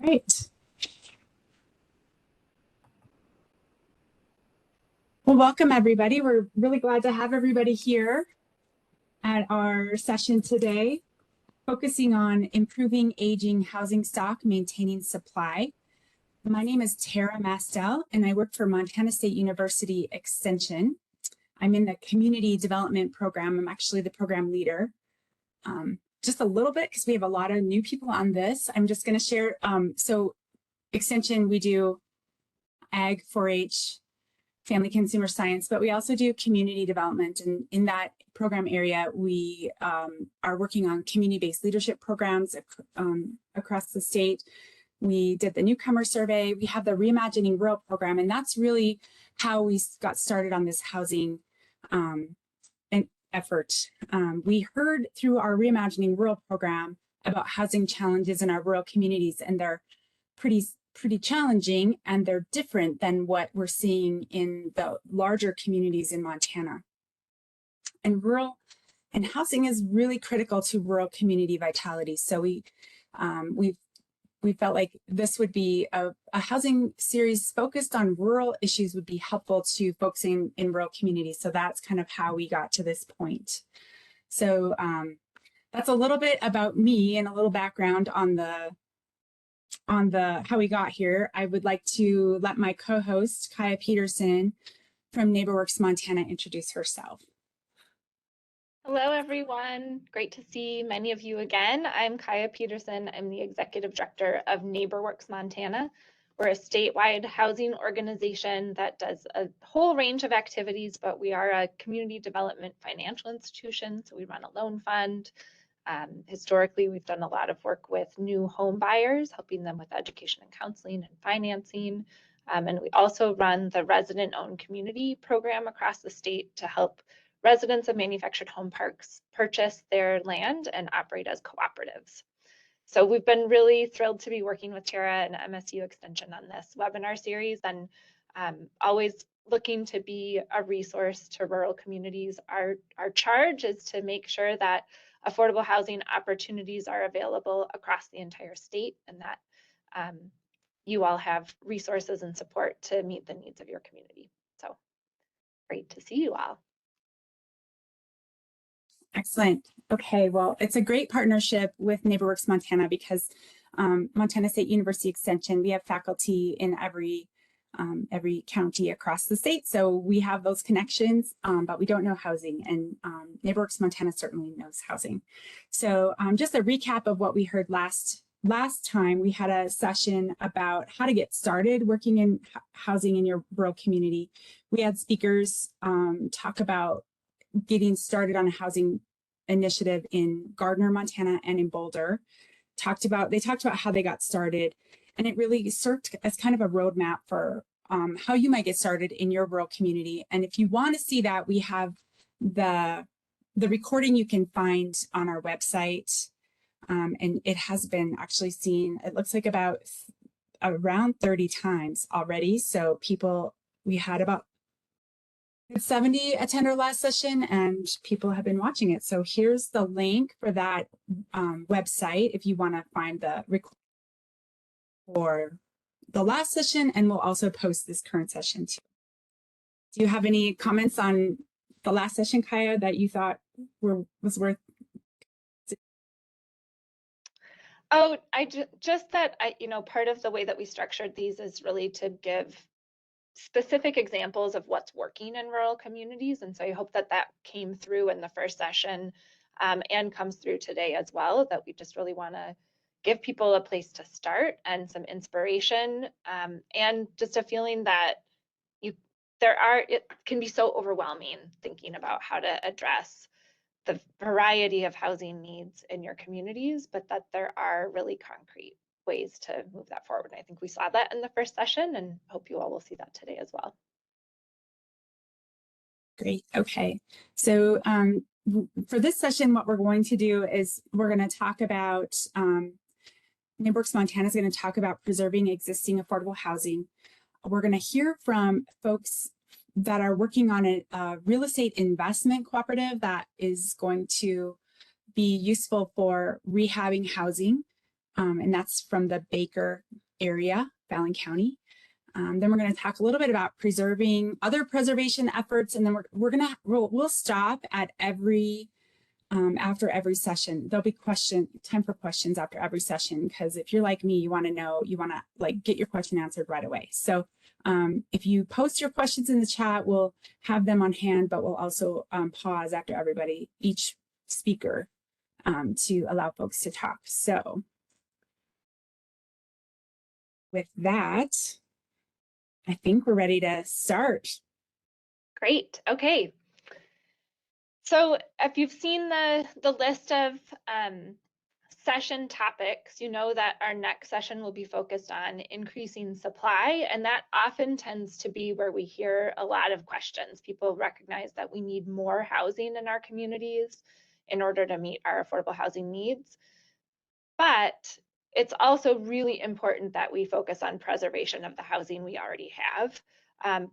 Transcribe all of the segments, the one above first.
Great. Well, welcome everybody. We're really glad to have everybody here at our session today, focusing on improving aging housing stock, maintaining supply. My name is Tara Mastel, and I work for Montana State University Extension. I'm in the community development program. I'm actually the program leader. Just a little bit, because we have a lot of new people on this. I'm just going to share. So Extension, we do ag, 4-H, family consumer science, but we also do community development. And in that program area, we are working on community-based leadership programs across the state. We did the newcomer survey. We have the Reimagining Rural program, and that's really how we got started on this housing effort. We heard through our Reimagining Rural program about housing challenges in our rural communities, and they're pretty challenging, and they're different than what we're seeing in the larger communities in Montana. And housing is really critical to rural community vitality. So we felt like this would be a housing series focused on rural issues would be helpful to folks in rural communities. So that's kind of how we got to this point. So that's a little bit about me and a little background on the how we got here. I would like to let my co-host, Kaya Peterson from NeighborWorks Montana, introduce herself. Hello, everyone. Great to see many of you again. I'm Kaya Peterson. I'm the Executive Director of NeighborWorks Montana. We're a statewide housing organization that does a whole range of activities, but we are a community development financial institution. So we run a loan fund. Historically, we've done a lot of work with new home buyers, helping them with education and counseling and financing. And we also run the resident-owned community program across the state to help residents of manufactured home parks purchase their land and operate as cooperatives. So we've been really thrilled to be working with Tara and MSU Extension on this webinar series, and always looking to be a resource to rural communities. Our charge is to make sure that affordable housing opportunities are available across the entire state, and that you all have resources and support to meet the needs of your community. So great to see you all. Excellent. Okay, well, it's a great partnership with NeighborWorks Montana because Montana State University Extension, we have faculty in every county across the state. So we have those connections, but we don't know housing, and NeighborWorks Montana certainly knows housing. So just a recap of what we heard last time. We had a session about how to get started working in housing in your rural community. We had speakers talk about getting started on a housing initiative in Gardner, Montana, and in Boulder. They talked about how they got started, and it really served as kind of a roadmap for how you might get started in your rural community. And if you want to see that, we have the recording you can find on our website, and it has been actually seen, it looks like around 30 times already. So we had about 70 attend our last session, and people have been watching it. So here's the link for that website if you want to find the recording for the last session, and we'll also post this current session too. Do you have any comments on the last session, Kaya, that you thought was worth? Oh, part of the way that we structured these is really to give specific examples of what's working in rural communities. And so I hope that came through in the first session and comes through today as well, that we just really want to give people a place to start and some inspiration, and just a feeling that it can be so overwhelming thinking about how to address the variety of housing needs in your communities, but that there are really concrete ways to move that forward. And I think we saw that in the first session, and hope you all will see that today as well. Great. Okay. So for this session, what we're going to do is we're going to talk about, NeighborWorks Montana is going to talk about preserving existing affordable housing. We're going to hear from folks that are working on a real estate investment cooperative that is going to be useful for rehabbing housing. and that's from the Baker area, Fallon County. Then we're going to talk a little bit about preserving other preservation efforts, and then we'll stop at after every session. There'll be time for questions after every session, because if you're like me, you want to like get your question answered right away. So if you post your questions in the chat, we'll have them on hand, but we'll also pause after each speaker to allow folks to talk. So with that, I think we're ready to start. Great. Okay. So if you've seen the list of session topics, you know that our next session will be focused on increasing supply, and that often tends to be where we hear a lot of questions. People recognize that we need more housing in our communities in order to meet our affordable housing needs. But it's also really important that we focus on preservation of the housing we already have,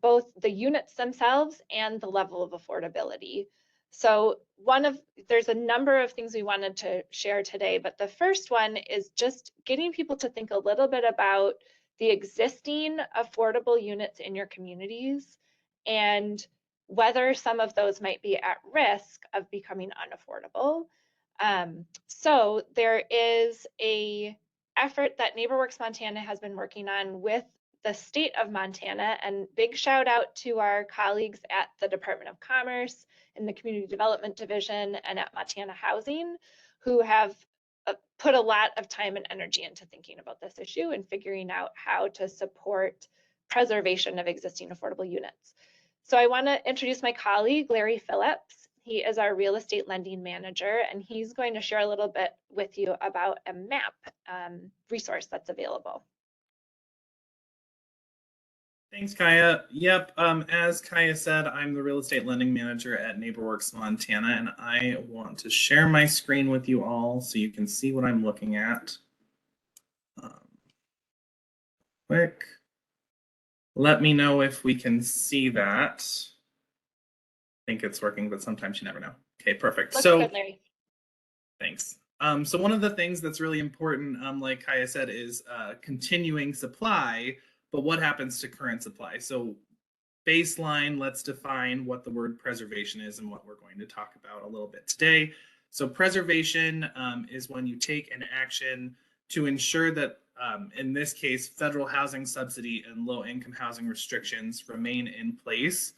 both the units themselves and the level of affordability. So there's a number of things we wanted to share today, but the first one is just getting people to think a little bit about the existing affordable units in your communities and whether some of those might be at risk of becoming unaffordable. So there is a effort that NeighborWorks Montana has been working on with the state of Montana, and big shout out to our colleagues at the Department of Commerce in the Community Development Division and at Montana Housing, who have put a lot of time and energy into thinking about this issue and figuring out how to support preservation of existing affordable units. So I want to introduce my colleague, Larry Phillips. He is our real estate lending manager, and he's going to share a little bit with you about a map resource that's available. Thanks, Kaya. Yep, as Kaya said, I'm the real estate lending manager at NeighborWorks Montana, and I want to share my screen with you all so you can see what I'm looking at. Quick. Let me know if we can see that. I think it's working, but sometimes you never know. Okay, perfect. Looks good, Larry. Thanks. So one of the things that's really important, like Kaya said, is continuing supply, but what happens to current supply? So baseline, let's define what the word preservation is and what we're going to talk about a little bit today. So preservation is when you take an action to ensure that, in this case, federal housing subsidy and low-income housing restrictions remain in place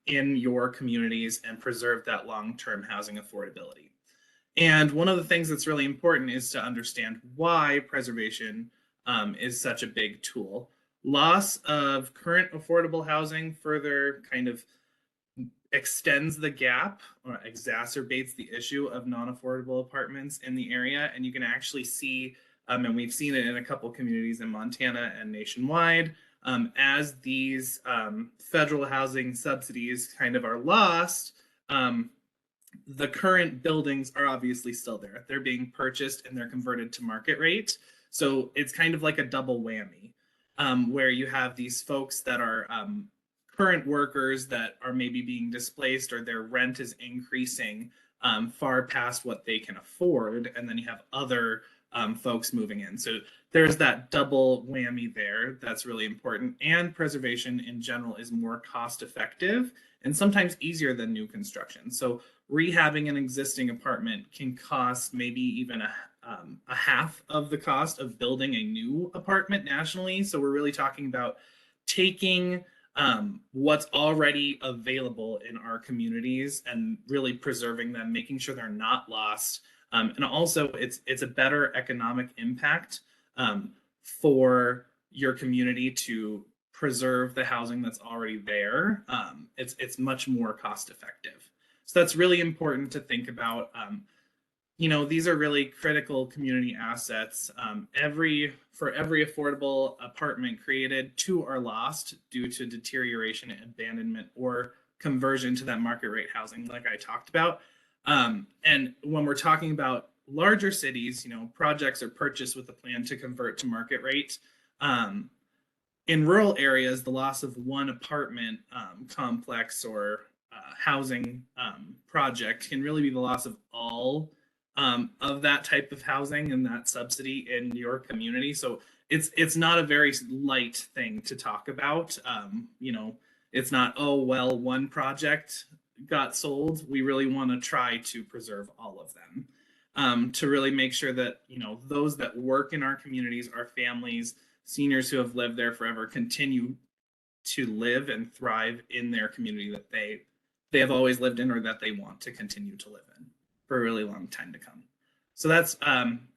in your communities and preserve that long-term housing affordability. And one of the things that's really important is to understand why preservation is such a big tool. Loss of current affordable housing further kind of extends the gap or exacerbates the issue of non-affordable apartments in the area. And you can actually see, and we've seen it in a couple communities in Montana and nationwide, as these federal housing subsidies kind of are lost, the current buildings are obviously still there. They're being purchased and they're converted to market rate. So it's kind of like a double whammy, where you have these folks that are current workers that are maybe being displaced or their rent is increasing far past what they can afford. And then you have other folks moving in. So there's that double whammy there that's really important. And preservation in general is more cost effective and sometimes easier than new construction. So rehabbing an existing apartment can cost maybe even a half of the cost of building a new apartment nationally. So we're really talking about taking what's already available in our communities and really preserving them, making sure they're not lost. And also it's a better economic impact for your community to preserve the housing that's already there. It's much more cost effective. So that's really important to think about. You know, these are really critical community assets. For every affordable apartment created, 2 are lost due to deterioration, abandonment, or conversion to that market rate housing like I talked about. And when we're talking about larger cities, you know, projects are purchased with a plan to convert to market rate. In rural areas, the loss of one apartment complex or housing project can really be the loss of all of that type of housing and that subsidy in your community. So it's not a very light thing to talk about. You know, it's not, oh, well, one project got sold. We really want to try to preserve all of them, to really make sure that, you know, those that work in our communities, our families, seniors who have lived there forever, continue to live and thrive in their community that they have always lived in, or that they want to continue to live in for a really long time to come. So that's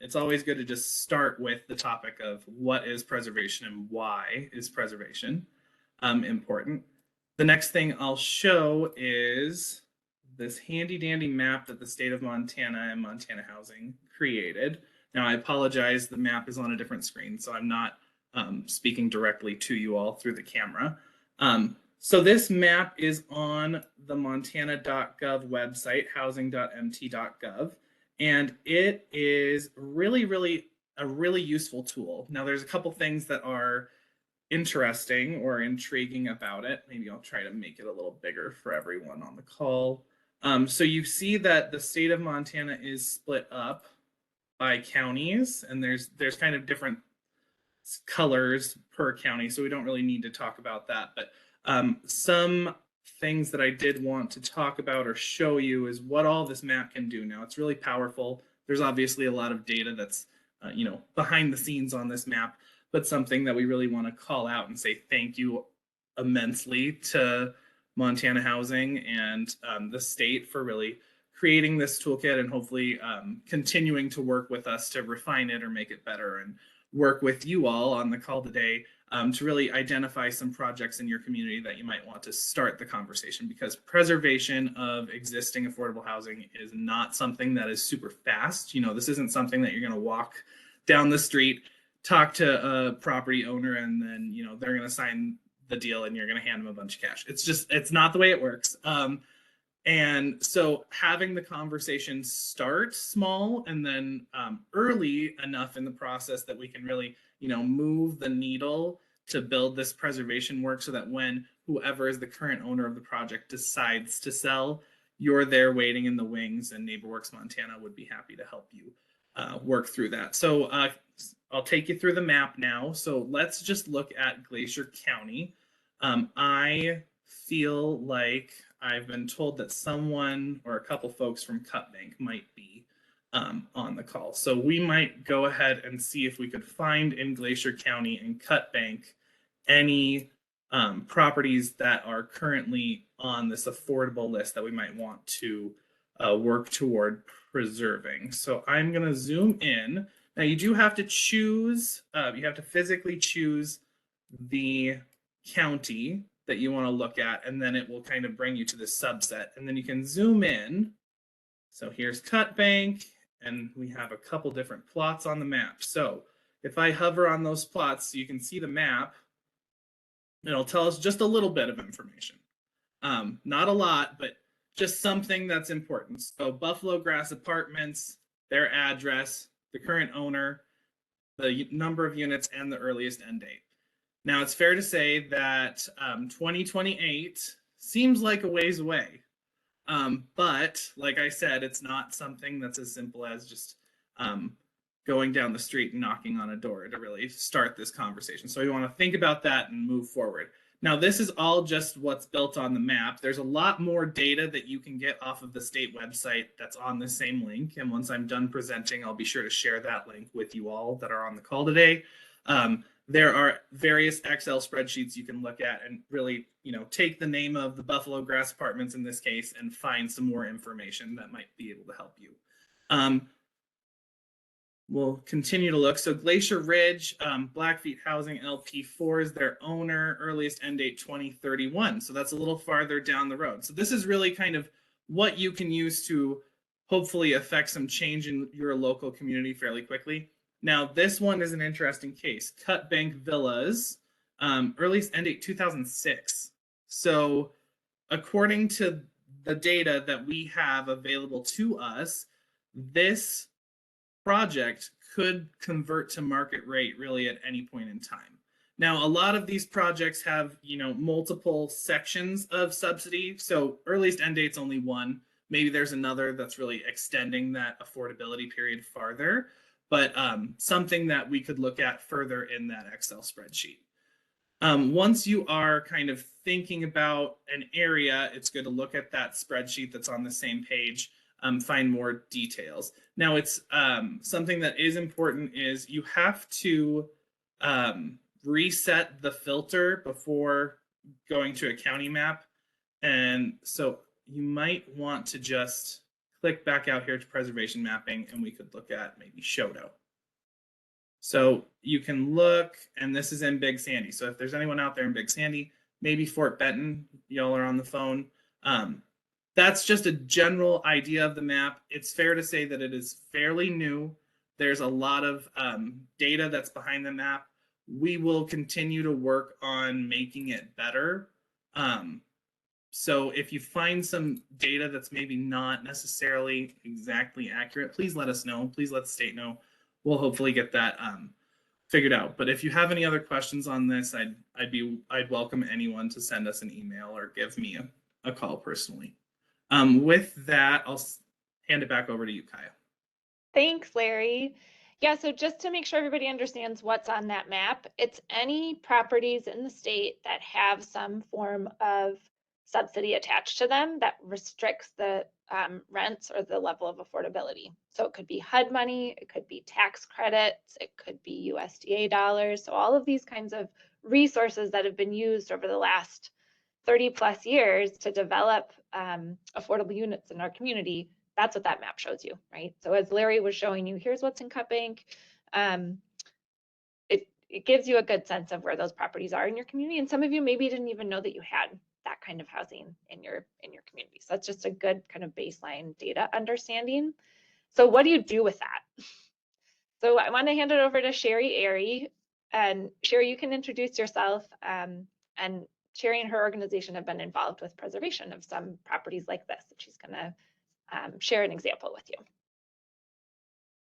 it's always good to just start with the topic of what is preservation and why is preservation important. The next thing I'll show is this handy dandy map that the state of Montana and Montana Housing created. Now I apologize, the map is on a different screen, so I'm not speaking directly to you all through the camera. So this map is on the montana.gov website, housing.mt.gov, and it is really a really useful tool. Now there's a couple things that are interesting or intriguing about it. Maybe I'll try to make it a little bigger for everyone on the call. So you see that the state of Montana is split up by counties, and there's kind of different colors per county, so we don't really need to talk about that. But some things that I did want to talk about or show you is what all this map can do. Now it's really powerful. There's obviously a lot of data that's you know, behind the scenes on this map, but something that we really want to call out and say thank you immensely to Montana Housing and the state for really creating this toolkit, and hopefully continuing to work with us to refine it or make it better, and work with you all on the call today to really identify some projects in your community that you might want to start the conversation, because preservation of existing affordable housing is not something that is super fast. You know, this isn't something that you're going to walk down the street, talk to a property owner, and then, you know, they're going to sign the deal and you're going to hand them a bunch of cash. It's not the way it works. And so having the conversation start small and then early enough in the process that we can really, you know, move the needle to build this preservation work, so that when whoever is the current owner of the project decides to sell, you're there waiting in the wings, and NeighborWorks Montana would be happy to help you work through that. So I'll take you through the map now. So let's just look at Glacier County. I feel like I've been told that someone or a couple folks from Cut Bank might be on the call. So we might go ahead and see if we could find in Glacier County and Cut Bank any properties that are currently on this affordable list that we might want to work toward preserving. So I'm going to zoom in. Now you do have to choose, you have to physically choose the county that you want to look at, and then it will kind of bring you to the subset, and then you can zoom in. So here's Cut Bank, and we have a couple different plots on the map. So if I hover on those plots, so you can see the map, it'll tell us just a little bit of information. Not a lot, but just something that's important. So Buffalo Grass Apartments, their address, the current owner, the number of units, and the earliest end date. Now, it's fair to say that 2028 seems like a ways away. But like I said, it's not something that's as simple as just going down the street and knocking on a door to really start this conversation. So we want to think about that and move forward. Now, this is all just what's built on the map. There's a lot more data that you can get off of the state website that's on the same link. And once I'm done presenting, I'll be sure to share that link with you all that are on the call today. There are various Excel spreadsheets you can look at and really, you know, take the name of the Buffalo Grass Apartments in this case and find some more information that might be able to help you. We'll continue to look. So Glacier Ridge, Blackfeet Housing LP4 is their owner, earliest end date 2031. So that's a little farther down the road. So this is really kind of what you can use to hopefully affect some change in your local community fairly quickly. Now, this one is an interesting case. Cut Bank Villas, earliest end date 2006. So according to the data that we have available to us, this project could convert to market rate really at any point in time. Now, a lot of these projects have, you know, multiple sections of subsidy. So earliest end date's only one, Maybe there's another that's really extending that affordability period farther, but something that we could look at further in that Excel spreadsheet. Once you are kind of thinking about an area, it's good to look at that spreadsheet that's on the same page, find more details. Now, it's something that is important is you have to reset the filter before going to a county map. And so you might want to just click back out here to preservation mapping, and we could look at maybe Shoto. So you can look, and this is in Big Sandy. So if there's anyone out there in Big Sandy, maybe Fort Benton, y'all are on the phone. That's just a general idea of the map. It's fair to say that it is fairly new. There's a lot of data that's behind the map. We will continue to work on making it better. So if you find some data that's maybe not necessarily exactly accurate, please let us know. Please let the state know. We'll hopefully get that figured out. But if you have any other questions on this, I'd welcome anyone to send us an email or give me a call personally. With that, I'll hand it back over to you, Kaya. Thanks, Larry. Yeah, so just to make sure everybody understands what's on that map, it's any properties in the state that have some form of subsidy attached to them that restricts the rents or the level of affordability. So it could be HUD money, it could be tax credits, it could be USDA dollars. So all of these kinds of resources that have been used over the last 30 plus years to develop affordable units in our community, that's what that map shows you, right? So as Larry was showing you, here's what's in Cut Bank. It gives you a good sense of where those properties are in your community. And some of you maybe didn't even know that you had that kind of housing in your community. So that's just a good kind of baseline data understanding. So what do you do with that? So I want to hand it over to Sherry Airy. And Sherry, you can introduce yourself. And Sherry and her organization have been involved with preservation of some properties like this. And she's going to share an example with you.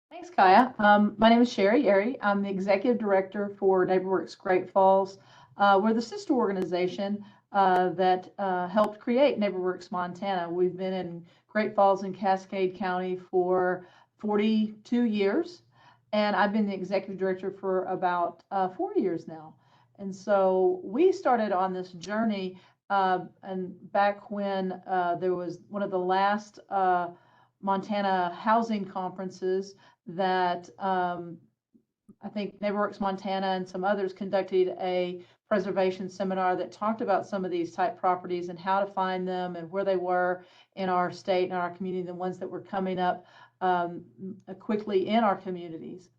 Thanks, Kaya. My name is Sherry Airy. I'm the executive director for NeighborWorks Great Falls. We're the sister organization that helped create NeighborWorks Montana. We've been in Great Falls and Cascade County for 42 years, and I've been the executive director for about 4 years now. And so we started on this journey and back when there was one of the last Montana housing conferences that I think NeighborWorks Montana and some others conducted a preservation seminar that talked about some of these type properties and how to find them and where they were in our state and our community, the ones that were coming up quickly in our communities.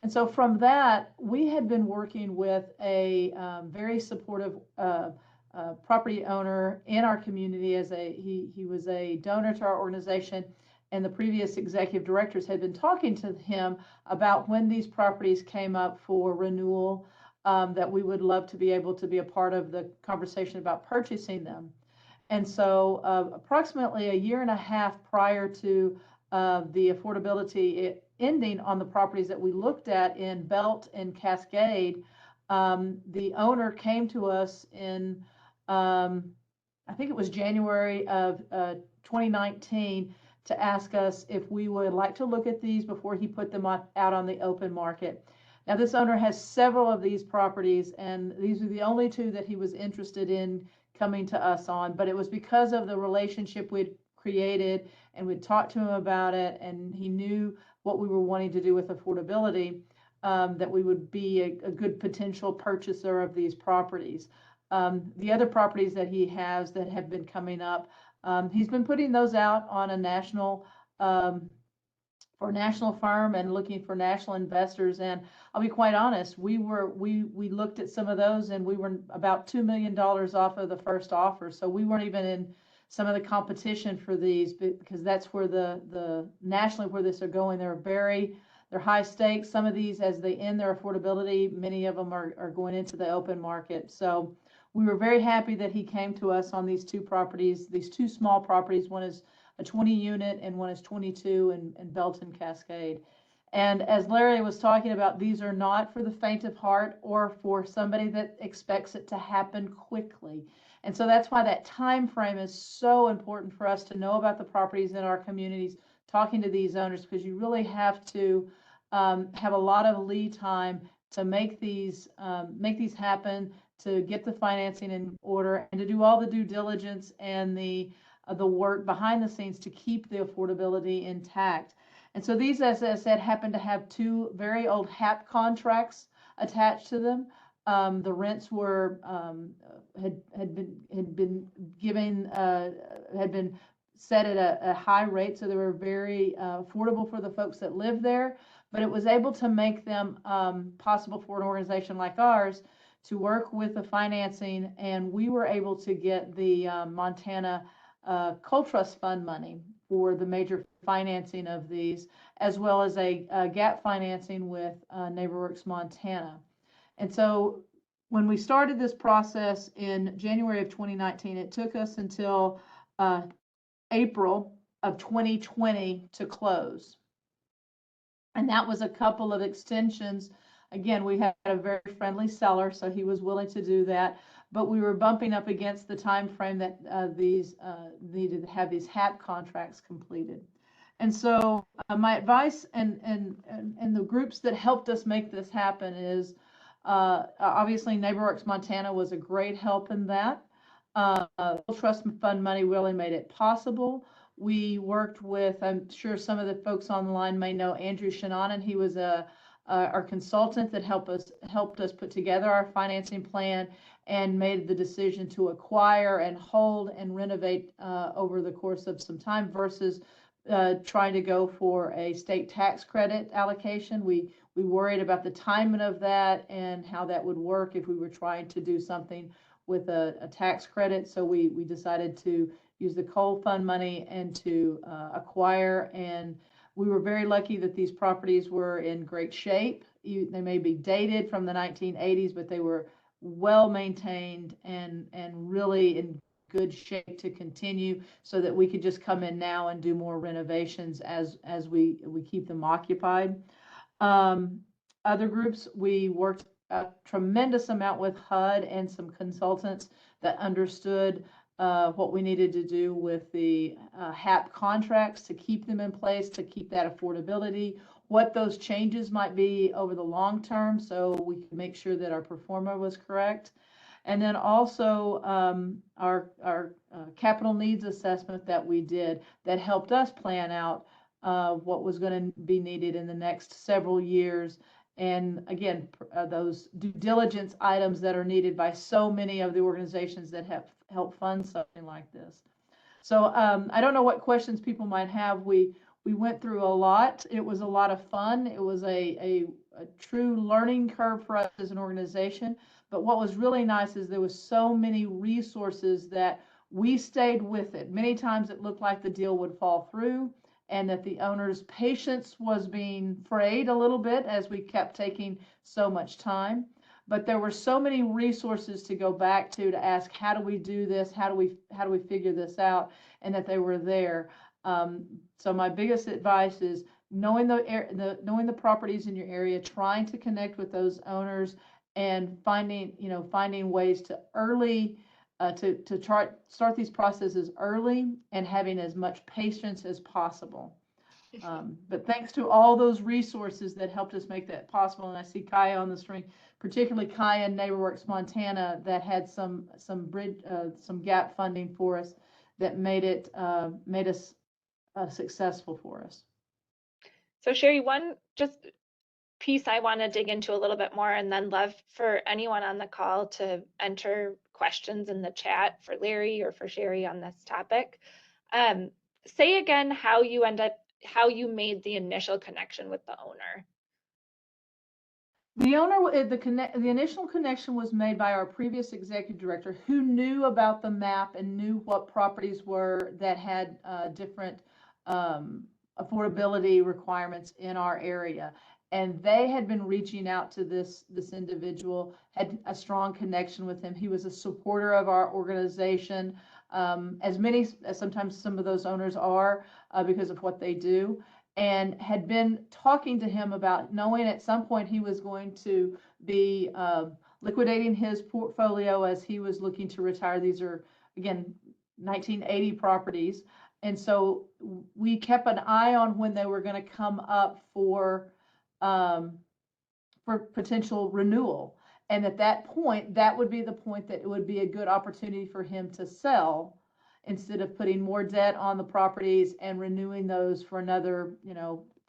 And so from that, we had been working with a very supportive property owner in our community. As he was a donor to our organization, and the previous executive directors had been talking to him about when these properties came up for renewal, that we would love to be able to be a part of the conversation about purchasing them. And so approximately a year and a half prior to the affordability ending on the properties that we looked at in Belt and Cascade, the owner came to us in, I think it was January of 2019, to ask us if we would like to look at these before he put them out on the open market. Now, this owner has several of these properties, and these are the only two that he was interested in coming to us on, but it was because of the relationship we'd created, and we'd talked to him about it, and he knew what we were wanting to do with affordability, that we would be a good potential purchaser of these properties. The other properties that he has that have been coming up, he's been putting those out on a national, for a national firm and looking for national investors. And I'll be quite honest, we looked at some of those and we were about $2 million off of the first offer. So we weren't even in some of the competition for these, because that's where the nationally where this are going. They're high stakes. Some of these, as they end their affordability, many of them are going into the open market. So we were very happy that he came to us on these two properties, these two small properties. One is a 20 unit and one is 22 in Belt and Cascade. And as Larry was talking about, these are not for the faint of heart or for somebody that expects it to happen quickly. And so that's why that time frame is so important for us to know about the properties in our communities, talking to these owners, because you really have to have a lot of lead time to make these happen, to get the financing in order, and to do all the due diligence and the work behind the scenes to keep the affordability intact. And so these, as I said, happen to have two very old HAP contracts attached to them. The rents were had been given had been set at a high rate, so they were very affordable for the folks that live there. But it was able to make them possible for an organization like ours to work with the financing, and we were able to get the Montana Coal Trust Fund money for the major financing of these, as well as a gap financing with NeighborWorks Montana. And so when we started this process in January of 2019, it took us until April of 2020 to close. And that was a couple of extensions. Again, we had a very friendly seller, so he was willing to do that. But we were bumping up against the time frame that these needed to have these HAP contracts completed. And so my advice and the groups that helped us make this happen is obviously NeighborWorks Montana was a great help in that. Trust Fund money really made it possible. We worked with, I'm sure some of the folks on the line may know Andrew Shananan. He was our consultant that helped us put together our financing plan and made the decision to acquire and hold and renovate over the course of some time versus trying to go for a state tax credit allocation. We worried about the timing of that and how that would work if we were trying to do something with a tax credit. So we decided to use the coal fund money and to acquire. And we were very lucky that these properties were in great shape. They may be dated from the 1980s, but they were well maintained and really in good shape to continue, so that we could just come in now and do more renovations as we keep them occupied. Other groups, we worked a tremendous amount with HUD and some consultants that understood what we needed to do with the HAP contracts to keep them in place, to keep that affordability, what those changes might be over the long term, so we could make sure that our performer was correct. And then also our capital needs assessment that we did that helped us plan out what was going to be needed in the next several years. And again, those due diligence items that are needed by so many of the organizations that have helped fund something like this. So I don't know what questions people might have. We went through a lot. It was a lot of fun. It was a true learning curve for us as an organization. But what was really nice is there was so many resources that we stayed with it. Many times it looked like the deal would fall through and that the owner's patience was being frayed a little bit as we kept taking so much time. But there were so many resources to go back to ask, how do we do this? How do we figure this out? And that they were there. So my biggest advice is knowing the properties in your area, trying to connect with those owners, and finding ways to early to start these processes early and having as much patience as possible. But thanks to all those resources that helped us make that possible, and I see Kaya on the screen, particularly Kaya and NeighborWorks Montana that had some gap funding for us that made us successful for us. So Sherry, one just piece I want to dig into a little bit more, and then love for anyone on the call to enter questions in the chat for Larry or for Sherry on this topic. Say again how you made the initial connection with the owner. The initial connection was made by our previous executive director, who knew about the map and knew what properties were that had different affordability requirements in our area. And they had been reaching out to this individual, had a strong connection with him. He was a supporter of our organization, as sometimes some of those owners are because of what they do. and had been talking to him about knowing at some point he was going to be liquidating his portfolio as he was looking to retire. These are, again, 1980 properties. And so we kept an eye on when they were going to come up for potential renewal. And at that point, that would be the point that it would be a good opportunity for him to sell instead of putting more debt on the properties and renewing those for another,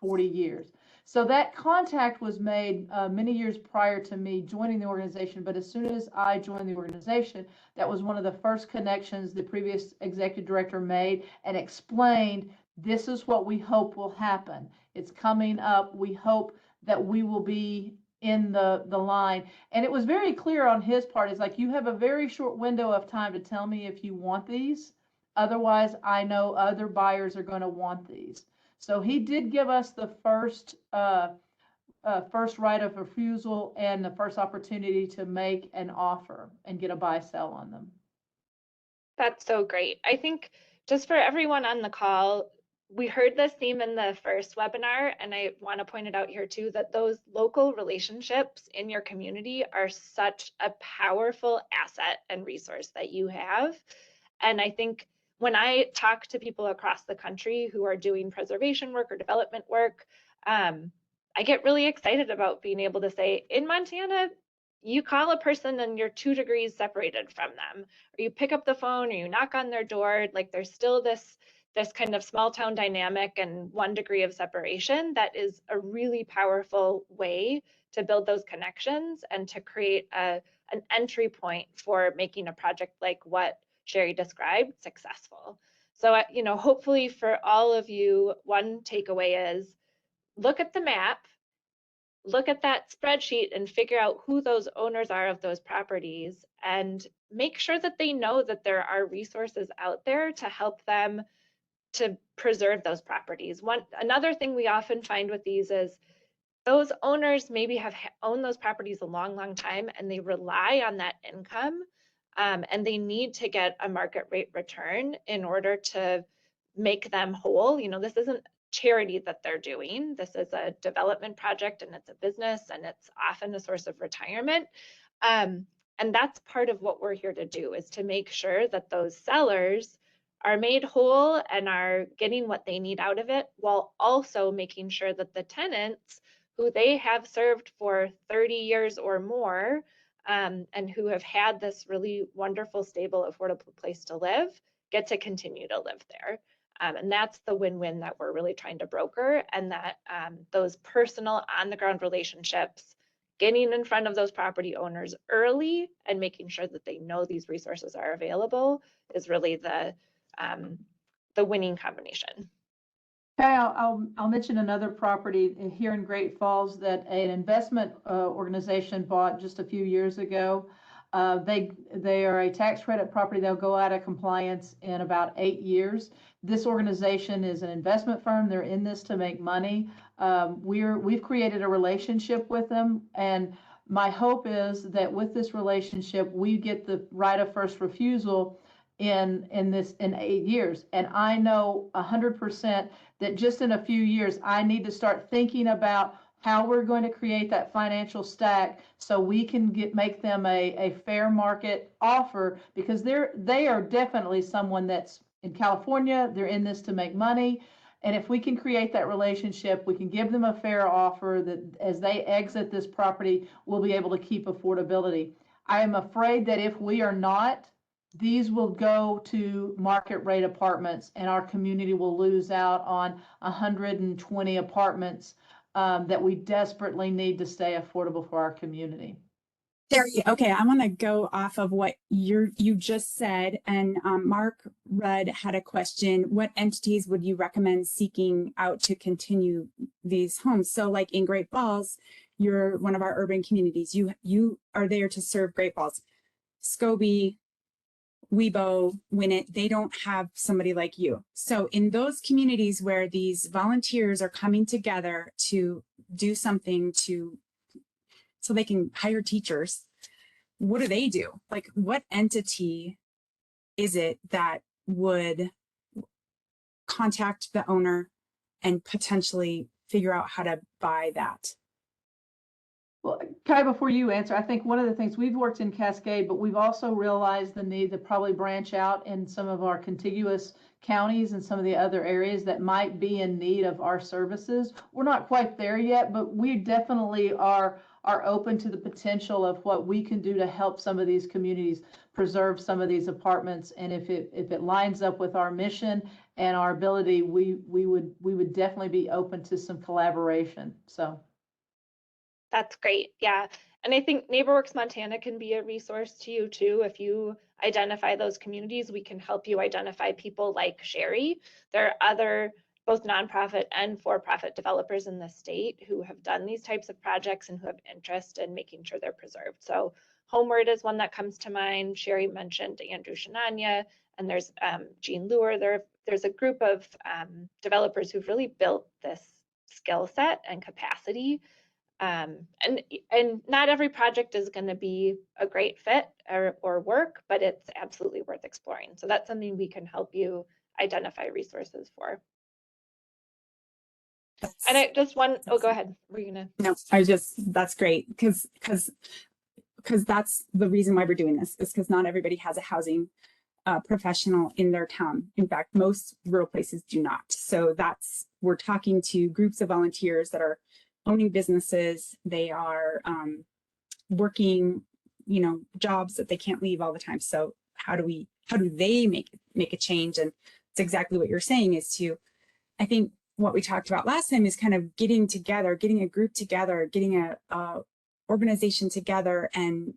40 years. So that contact was made many years prior to me joining the organization. But as soon as I joined the organization, that was one of the first connections the previous executive director made and explained, this is what we hope will happen. It's coming up. We hope that we will be in the line. And it was very clear on his part. It's like, you have a very short window of time to tell me if you want these. Otherwise, I know other buyers are going to want these. So he did give us the first right of refusal and the first opportunity to make an offer and get a buy sell on them. That's so great. I think just for everyone on the call, we heard this theme in the first webinar, and I want to point it out here too, that those local relationships in your community are such a powerful asset and resource that you have. And I think when I talk to people across the country who are doing preservation work or development work, I get really excited about being able to say, in Montana, you call a person and you're 2 degrees separated from them, or you pick up the phone or you knock on their door, like there's still this kind of small town dynamic and 1 degree of separation that is a really powerful way to build those connections and to create an entry point for making a project like what Sherry described successful. So, hopefully for all of you, one takeaway is look at the map, look at that spreadsheet and figure out who those owners are of those properties, and make sure that they know that there are resources out there to help them to preserve those properties. Another thing we often find with these is those owners maybe have owned those properties a long, long time, and they rely on that income, and they need to get a market rate return in order to make them whole. This isn't charity that they're doing. This is a development project, and it's a business, and it's often a source of retirement. And that's part of what we're here to do, is to make sure that those sellers are made whole and are getting what they need out of it, while also making sure that the tenants who they have served for 30 years or more, and who have had this really wonderful, stable, affordable place to live, get to continue to live there. And that's the win-win that we're really trying to broker, and that those personal on-the-ground relationships, getting in front of those property owners early and making sure that they know these resources are available, is really the winning combination. Okay, I'll mention another property here in Great Falls that an investment organization bought just a few years ago. They are a tax credit property. They'll go out of compliance in about 8 years. This organization is an investment firm. They're in this to make money. We've created a relationship with them, and my hope is that with this relationship, we get the right of first refusal in 8 years. And I know 100% that just in a few years, I need to start thinking about how we're going to create that financial stack so we can make them a fair market offer, because they are definitely someone that's in California. They're in this to make money. And if we can create that relationship, we can give them a fair offer that as they exit this property, we'll be able to keep affordability. I am afraid that if we are not, these will go to market rate apartments, and our community will lose out on 120 apartments that we desperately need to stay affordable for our community. Sherry, okay, I want to go off of what you just said, and Mark Rudd had a question. What entities would you recommend seeking out to continue these homes? So like in Great Falls, you're one of our urban communities. You are there to serve Great Falls. Scobie, Webo, Winnett, they don't have somebody like you. So in those communities where these volunteers are coming together to do something so they can hire teachers, what do they do? Like, what entity is it that would contact the owner and potentially figure out how to buy that? Well, Kai, before you answer, I think one of the things we've worked in Cascade, but we've also realized the need to probably branch out in some of our contiguous counties and some of the other areas that might be in need of our services. We're not quite there yet, but we definitely are open to the potential of what we can do to help some of these communities preserve some of these apartments. And if it lines up with our mission and our ability, we would definitely be open to some collaboration. So. That's great. Yeah. And I think NeighborWorks Montana can be a resource to you too. If you identify those communities, we can help you identify people like Sherry. There are other both nonprofit and for-profit developers in the state who have done these types of projects and who have interest in making sure they're preserved. So Homeward is one that comes to mind. Sherry mentioned Andrew Shananya, and there's Jean Lure. There's a group of developers who've really built this skill set and capacity. And not every project is going to be a great fit or work, but it's absolutely worth exploring. So that's something we can help you identify resources for. And I just oh, go ahead. Were you gonna? No, that's great because that's the reason why we're doing this, is because not everybody has a housing professional in their town. In fact, most rural places do not. So we're talking to groups of volunteers that are owning businesses. They are working, jobs that they can't leave all the time. So how do they make a change? And it's exactly what you're saying is I think what we talked about last time is kind of getting together, getting a group together, getting a organization together and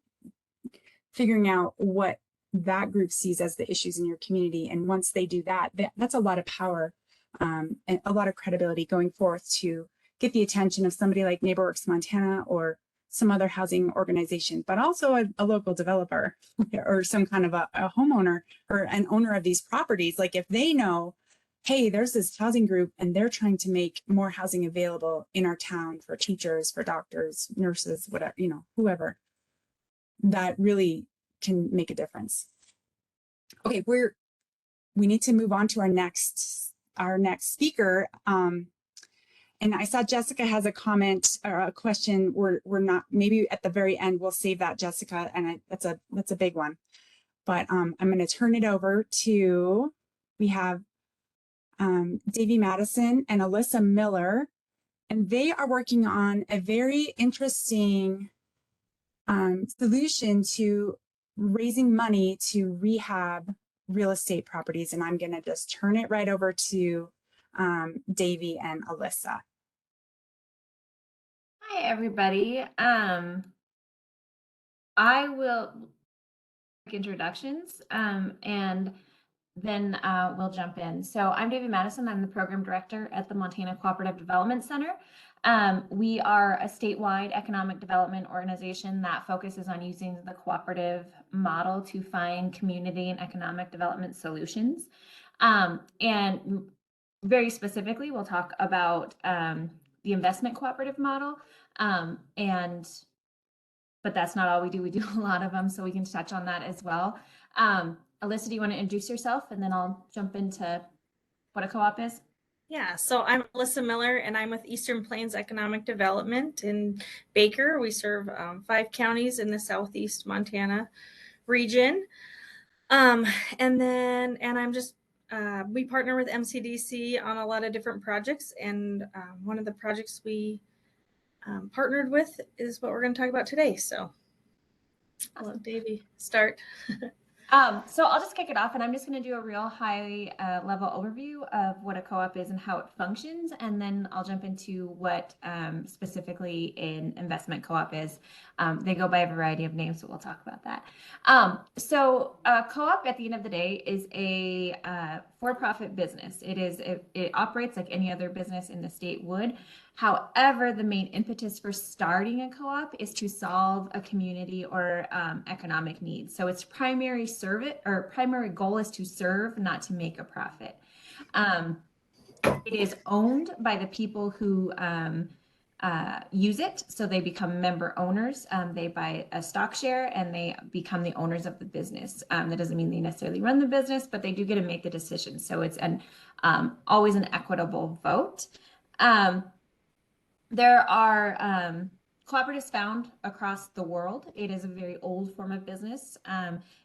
figuring out what that group sees as the issues in your community. And once they do that, that's a lot of power and a lot of credibility going forth to get the attention of somebody like NeighborWorks Montana or some other housing organization, but also a local developer or some kind of a homeowner or an owner of these properties. Like if they know, hey, there's this housing group and they're trying to make more housing available in our town for teachers, for doctors, nurses, whatever, whoever, that really can make a difference. Okay, we need to move on to our next speaker. And I saw Jessica has a comment or a question. We're not, maybe at the very end, we'll save that, Jessica. And that's a big one. But I'm going to turn it over to, we have Davey Madison and Alyssa Miller, and they are working on a very interesting solution to raising money to rehab real estate properties. And I'm going to just turn it right over to Davey and Alyssa. Hi, everybody. I will make introductions and then we'll jump in. So I'm Davey Madison. I'm the program director at the Montana Cooperative Development Center. We are a statewide economic development organization that focuses on using the cooperative model to find community and economic development solutions. And very specifically, we'll talk about the investment cooperative model. But that's not all we do. We do a lot of them, so we can touch on that as well. Alyssa, do you want to introduce yourself, and then I'll jump into what a co-op is? Yeah, so I'm Alyssa Miller, and I'm with Eastern Plains Economic Development in Baker. We serve 5 counties in the southeast Montana region. And I'm just, we partner with MCDC on a lot of different projects, and one of the projects we partnered with is what we're going to talk about today. So I'll let Davey start. So I'll just kick it off, and I'm just going to do a real high level overview of what a co-op is and how it functions, and then I'll jump into what specifically an investment co-op is. They go by a variety of names, so we'll talk about that. So a co-op at the end of the day is a for-profit business. It operates like any other business in the state would. However, the main impetus for starting a co-op is to solve a community or economic need. So its primary goal is to serve, not to make a profit. It is owned by the people who use it. So they become member owners. They buy a stock share and they become the owners of the business. That doesn't mean they necessarily run the business, but they do get to make the decision. So it's always an equitable vote. There are cooperatives found across the world. It is a very old form of business.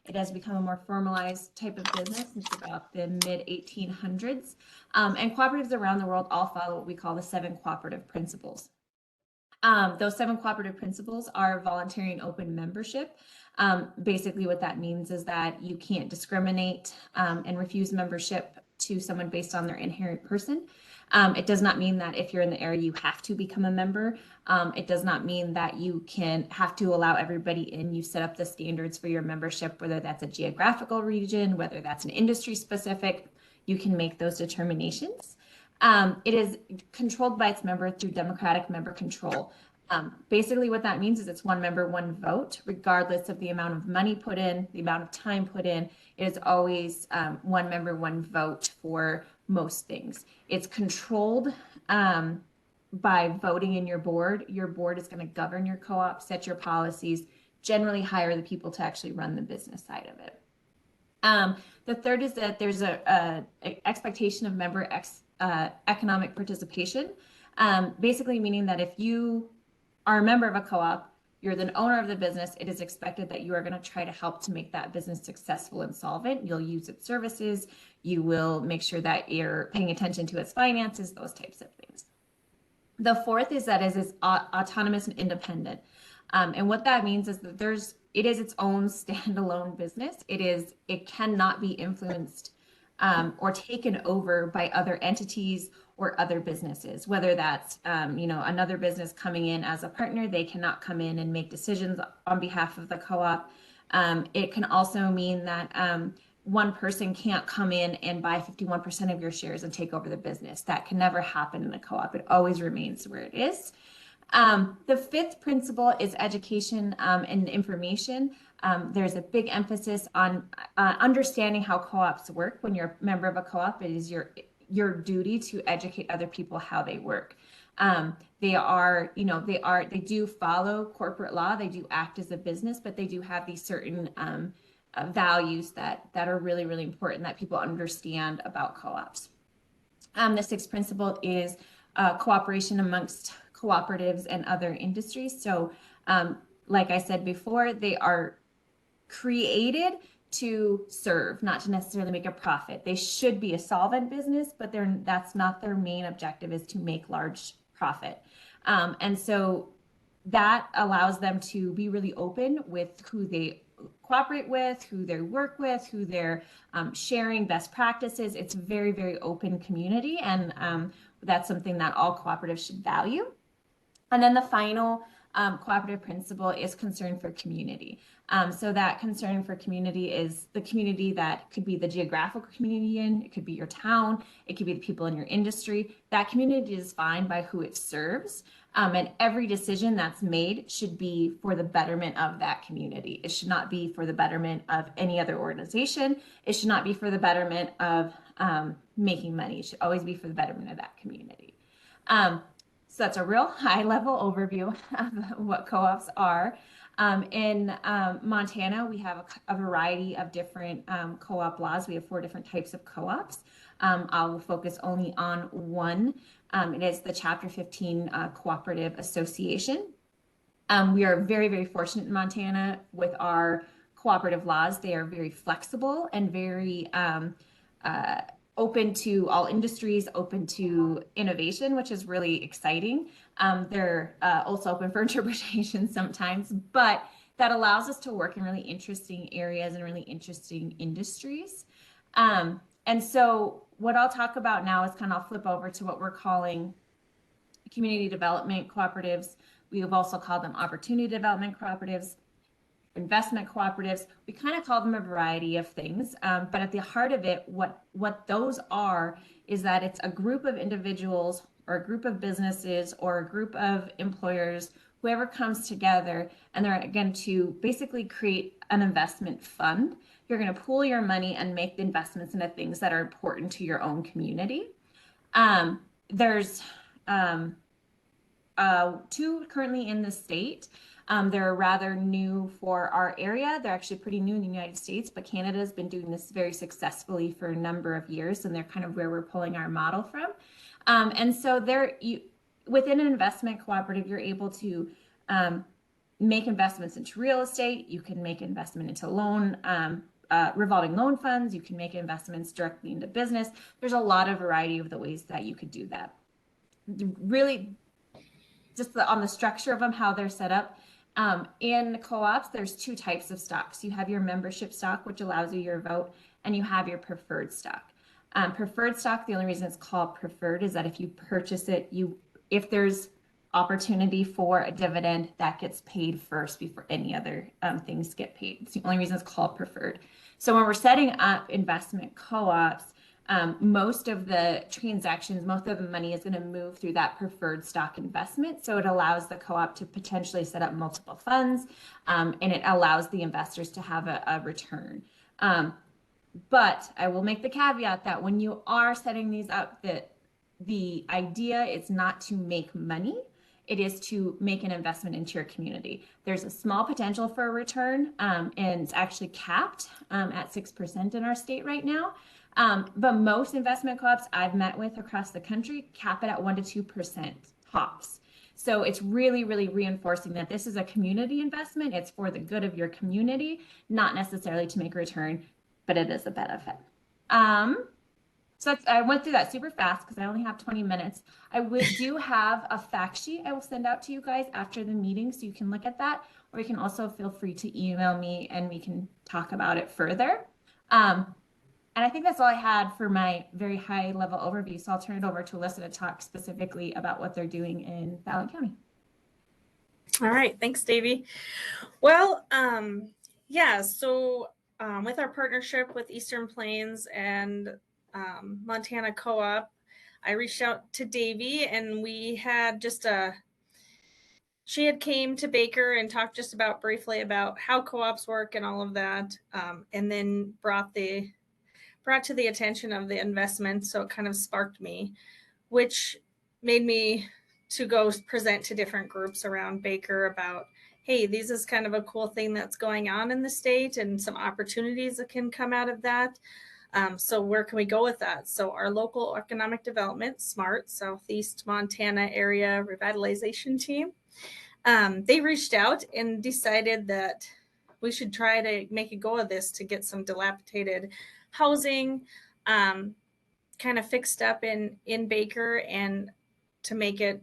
It has become a more formalized type of business since about the mid 1800s. And cooperatives around the world all follow what we call the 7 cooperative principles. Those 7 cooperative principles are voluntary and open membership. Basically what that means is that you can't discriminate and refuse membership to someone based on their inherent person. It does not mean that if you're in the area, you have to become a member. It does not mean that you have to allow everybody in. You set up the standards for your membership, whether that's a geographical region, whether that's an industry specific, you can make those determinations. It is controlled by its member through democratic member control. Basically what that means is it's one member, one vote, regardless of the amount of money put in, the amount of time put in. It is always one member, one vote for most things. It's controlled by voting in your board. Your board is going to govern your co-op, set your policies, generally hire the people to actually run the business side of it. The third is that there's a expectation of member economic participation, basically meaning that if you are a member of a co-op, you're the owner of the business, it is expected that you are going to try to help to make that business successful and solvent. You'll use its services, you will make sure that you're paying attention to its finances, those types of things. The fourth is that it is autonomous and independent. And what that means is that it is its own standalone business. It cannot be influenced or taken over by other entities or other businesses, whether that's another business coming in as a partner. They cannot come in and make decisions on behalf of the co-op. It can also mean that one person can't come in and buy 51% of your shares and take over the business. That can never happen in a co-op. It always remains where it is. The fifth principle is education and information. There's a big emphasis on understanding how co-ops work. When you're a member of a co-op, it is your duty to educate other people how they work. They do follow corporate law. They do act as a business, but they do have these certain values that are really, really important that people understand about co-ops. The sixth principle is cooperation amongst cooperatives and other industries. So like I said before, they are created to serve, not to necessarily make a profit. They should be a solvent business, but that's not their main objective, is to make large profit. And so that allows them to be really open with who they cooperate with, who they work with, who they're sharing best practices. It's a very, very open community, and that's something that all cooperatives should value. And then the final cooperative principle is concern for community. So that concern for community is the community that could be the geographical community it could be your town, it could be the people in your industry. That community is defined by who it serves. And every decision that's made should be for the betterment of that community. It should not be for the betterment of any other organization. It should not be for the betterment of making money. It should always be for the betterment of that community. So that's a real high level overview of what co-ops are. In Montana, we have a variety of different co-op laws. We have 4 different types of co-ops. I'll focus only on one. It is the Chapter 15 Cooperative Association. We are very, very fortunate in Montana with our cooperative laws. They are very flexible and very open to all industries, open to innovation, which is really exciting. They're also open for interpretation sometimes, but that allows us to work in really interesting areas and really interesting industries. And so what I'll talk about now is I'll flip over to what we're calling community development cooperatives. We have also called them opportunity development cooperatives, investment cooperatives. We call them a variety of things, but at the heart of it, what those are is that it's a group of individuals or a group of businesses or a group of employers, whoever comes together, and they're going to basically create an investment fund. You're going to pool your money and make the investments into things that are important to your own community. There's two currently in the state. They're rather new for our area. They're actually pretty new in the United States, but Canada has been doing this very successfully for a number of years, and they're kind of where we're pulling our model from. And so within an investment cooperative, you're able to make investments into real estate. You can make investment into revolving loan funds. You can make investments directly into business. There's a lot of variety of the ways that you could do that. Really, just on the structure of them, how they're set up. In co-ops, there's two types of stocks. You have your membership stock, which allows you your vote, and you have your preferred stock. Preferred stock, the only reason it's called preferred is that if you purchase it, if there's opportunity for a dividend, that gets paid first before any other things get paid. It's the only reason it's called preferred. So when we're setting up investment co-ops, most of the transactions, most of the money is going to move through that preferred stock investment. So it allows the co-op to potentially set up multiple funds, and it allows the investors to have a return. But I will make the caveat that when you are setting these up, the idea is not to make money. It is to make an investment into your community. There's a small potential for a return, and it's actually capped at 6% in our state right now. But most investment co-ops I've met with across the country cap it at 1% to 2% tops. So it's really, really reinforcing that this is a community investment. It's for the good of your community, not necessarily to make a return, but it is a benefit. So I went through that super fast because I only have 20 minutes. I do have a fact sheet I will send out to you guys after the meeting so you can look at that, or you can also feel free to email me and we can talk about it further. And I think that's all I had for my very high level overview. So I'll turn it over to Alyssa to talk specifically about what they're doing in Belt County. All right, thanks, Davey. Well, yeah, so with our partnership with Eastern Plains and Montana Co-op, I reached out to Davey, and we had she had came to Baker and talked just briefly about how co-ops work and all of that, and then brought to the attention of the investment. So it kind of sparked me, which made me to go present to different groups around Baker about, hey, this is kind of a cool thing that's going on in the state and some opportunities that can come out of that. So where can we go with that? So our local economic development, SMART, Southeast Montana Area Revitalization Team, they reached out and decided that we should try to make a go of this to get some dilapidated housing kind of fixed up in Baker, and to make it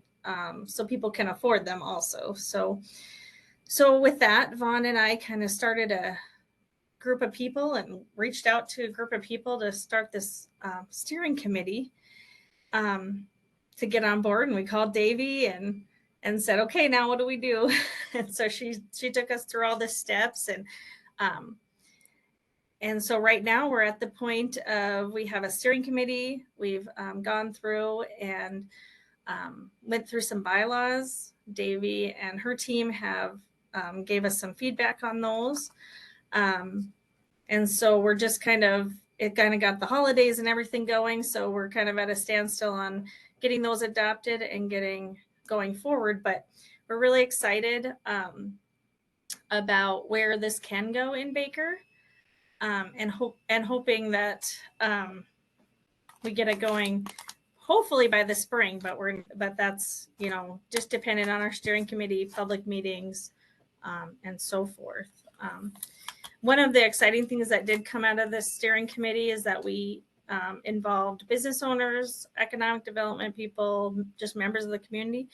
so people can afford them also. So with that, Vaughn and I kind of started a group of people and reached out to a group of people to start this steering committee to get on board. And we called Davey and said, okay, now what do we do? And so she took us through all the steps, and so right now we're at the point of, we have a steering committee. We've gone through and went through some bylaws. Davey and her team have gave us some feedback on those. And so we're just it kind of got the holidays and everything going. So we're kind of at a standstill on getting those adopted and going forward. But we're really excited about where this can go in Baker. And hoping that we get it going hopefully by the spring, but that's, just dependent on our steering committee, public meetings, and so forth. One of the exciting things that did come out of this steering committee is that we involved business owners, economic development people, just members of the community.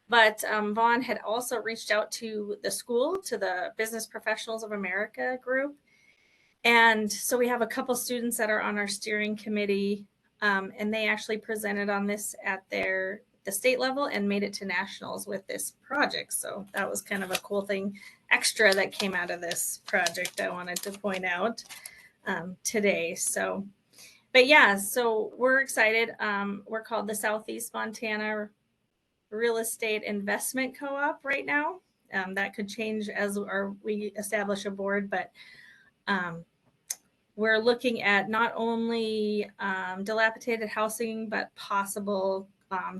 But Vaughn had also reached out to the school, to the Business Professionals of America group. And so we have a couple students that are on our steering committee, and they actually presented on this at the state level and made it to nationals with this project. So that was kind of a cool thing extra that came out of this project I wanted to point out today. So, but yeah, so we're excited. We're called the Southeast Montana Real Estate Investment Co-op right now. That could change as we establish a board, but we're looking at not only dilapidated housing, but possible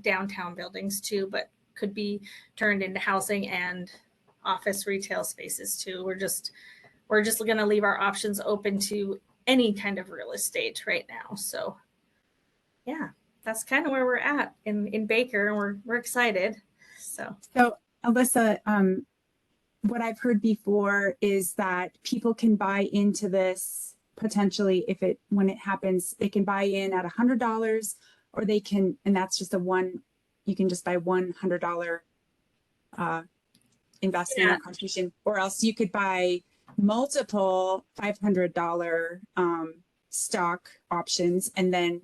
downtown buildings too, but could be turned into housing and office retail spaces too. We're just going to leave our options open to any kind of real estate right now. So yeah, that's kind of where we're at in Baker, and we're excited. So Alyssa, what I've heard before is that people can buy into this potentially when it happens, they can buy in at $100, or they can, and that's just you can just buy $100 investment or contribution, or else you could buy multiple $500 stock options. And then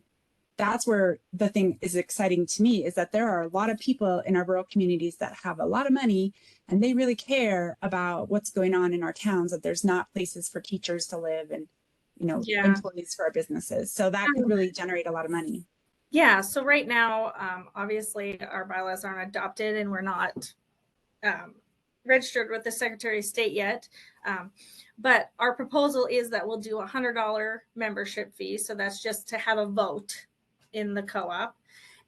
that's where the thing is exciting to me, is that there are a lot of people in our rural communities that have a lot of money, and they really care about what's going on in our towns, that there's not places for teachers to live and, employees for our businesses. So that could really generate a lot of money. Yeah. So right now, obviously our bylaws aren't adopted, and we're not registered with the Secretary of State yet. But our proposal is that we'll do a $100 membership fee. So that's just to have a vote in the co-op.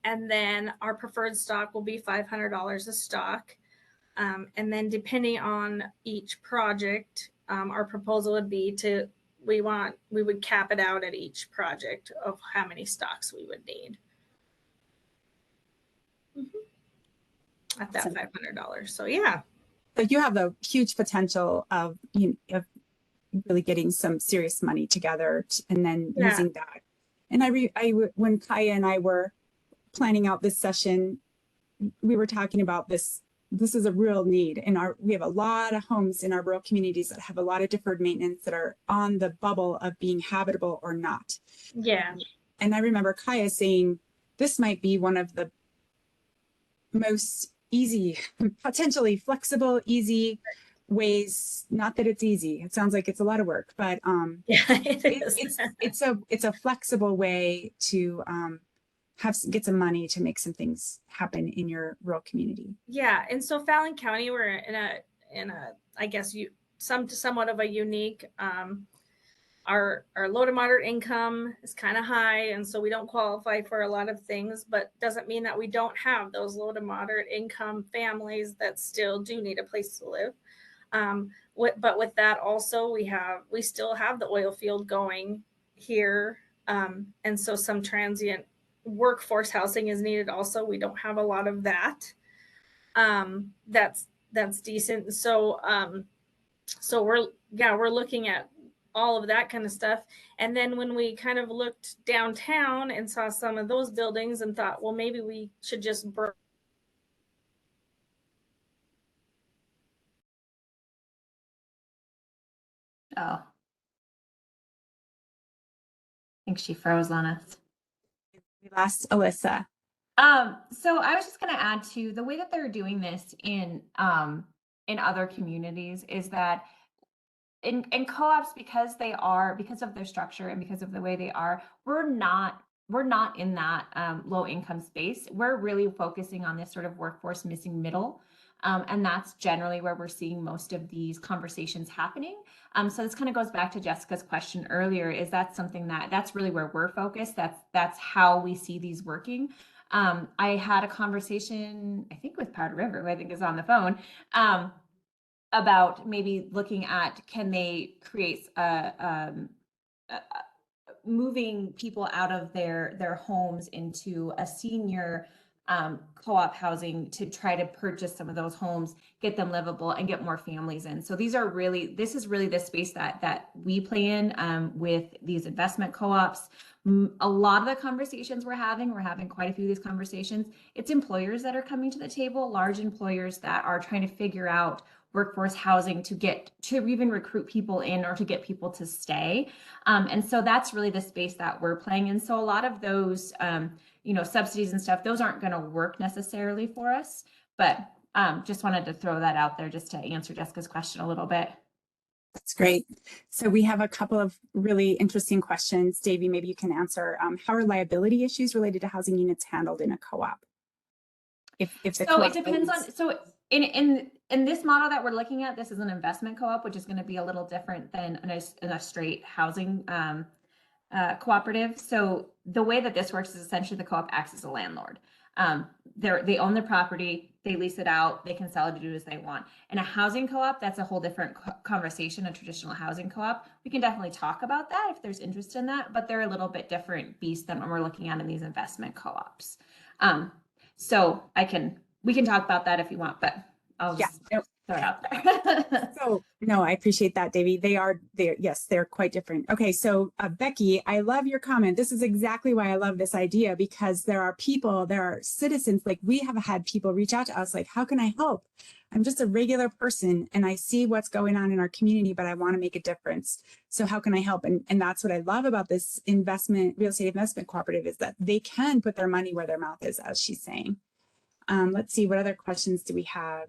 And then our preferred stock will be $500 a stock. And then depending on each project, our proposal would be we would cap it out at each project of how many stocks we would need. At that $500. So yeah. So you have a huge potential of really getting some serious money together and then using that. And when Kaya and I were planning out this session, we were talking about this. This is a real need. We have a lot of homes in our rural communities that have a lot of deferred maintenance that are on the bubble of being habitable or not. Yeah. And I remember Kaya saying, this might be one of the most easy, potentially flexible, easy ways. Not that it's easy. It sounds like it's a lot of work, but it's a flexible way to get some money to make some things happen in your rural community. Yeah, and so Fallon County, we're in a I guess somewhat of a unique. Our low to moderate income is kind of high, and so we don't qualify for a lot of things, but doesn't mean that we don't have those low to moderate income families that still do need a place to live. But with that also, we still have the oil field going here, and so some transient workforce housing is needed also. We don't have a lot of that. That's decent. So we're looking at all of that kind of stuff. And then when we kind of looked downtown and saw some of those buildings and thought, well, maybe we should just Oh, I think she froze on us. We lost Alyssa. So I was just going to add to the way that they're doing this in other communities is that in co-ops, because of their structure and because of the way they are, we're not in that low income space. We're really focusing on this sort of workforce missing middle. And that's generally where we're seeing most of these conversations happening. So this kind of goes back to Jessica's question earlier, is that something that's really where we're focused. That's how we see these working. I had a conversation, I think with Powder River, who I think is on the phone, about maybe looking at, can they create moving people out of their homes into a senior co-op housing to try to purchase some of those homes, get them livable, and get more families in. So this is really the space that we play in with these investment co-ops. A lot of the conversations we're having quite a few of these conversations. It's employers that are coming to the table, large employers that are trying to figure out workforce housing to even recruit people in or to get people to stay. And so that's really the space that we're playing in. So a lot of those, subsidies and stuff, those aren't going to work necessarily for us, but just wanted to throw that out there just to answer Jessica's question a little bit. That's great. So we have a couple of really interesting questions. Davey, maybe you can answer. How are liability issues related to housing units handled in a co-op? If the so it depends on, so in this model that we're looking at, this is an investment co-op, which is going to be a little different than a straight housing cooperative. So the way that this works is essentially the co-op acts as a landlord. They own the property. they lease it out, they can sell it to do as they want. In a housing co-op, that's a whole different conversation, a traditional housing co-op. We can definitely talk about that if there's interest in that, but they're a little bit different beast than what we're looking at in these investment co-ops. So we can talk about that if you want, but I'll just throw it out there. So no, I appreciate that, Davey. They're quite different. Okay, so Becky, I love your comment. This is exactly why I love this idea, because there are citizens, like we have had people reach out to us like, how can I help? I'm just a regular person and I see what's going on in our community, but I want to make a difference. So how can I help? And that's what I love about this real estate investment cooperative, is that they can put their money where their mouth is, as she's saying. Let's see, what other questions do we have?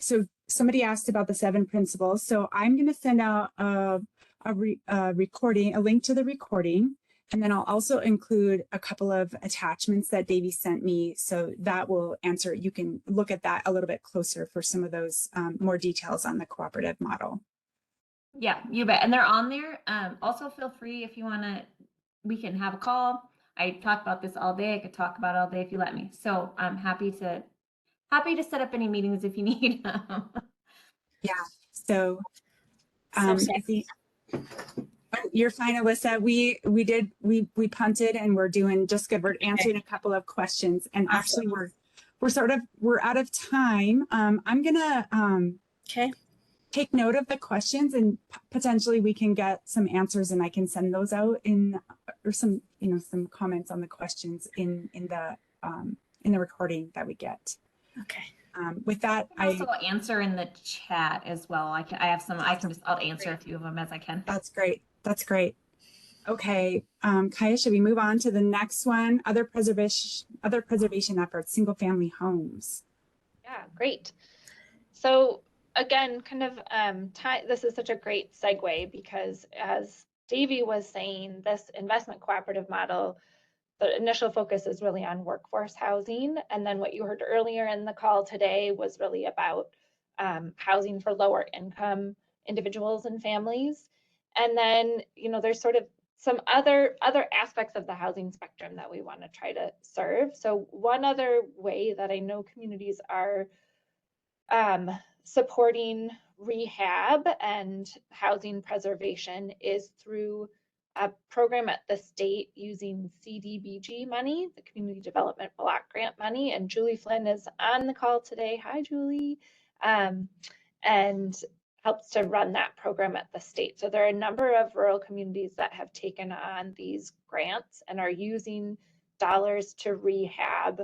So somebody asked about the 7 principles. So I'm going to send out a recording, a link to the recording, and then I'll also include a couple of attachments that Davey sent me. So that will answer, you can look at that a little bit closer for some of those more details on the cooperative model. Yeah, you bet. And they're on there. Also feel free if you want to, we can have a call. I talk about this all day. I could talk about it all day if you let me. So I'm happy to set up any meetings if you need. Yeah. So, So you're fine, Alyssa. We punted and we're doing just good. We're answering a couple of questions, and actually we're out of time. I'm gonna take note of the questions, and potentially we can get some answers, and I can send those out or some comments on the questions in the recording that we get. Okay. With that, I also answer in the chat as well. I'll answer a few of them as I can. That's great. That's great. Okay, Kaya, should we move on to the next one? Other preservation efforts, single family homes. Yeah, great. So again, kind of this is such a great segue, because as Davey was saying, this investment cooperative model, the initial focus is really on workforce housing. And then what you heard earlier in the call today was really about housing for lower income individuals and families. And then, there's sort of some other aspects of the housing spectrum that we want to try to serve. So one other way that I know communities are supporting rehab and housing preservation is through a program at the state using CDBG money, the Community Development Block Grant money. And Julie Flynn is on the call today. Hi, Julie. And helps to run that program at the state. So there are a number of rural communities that have taken on these grants and are using dollars to rehab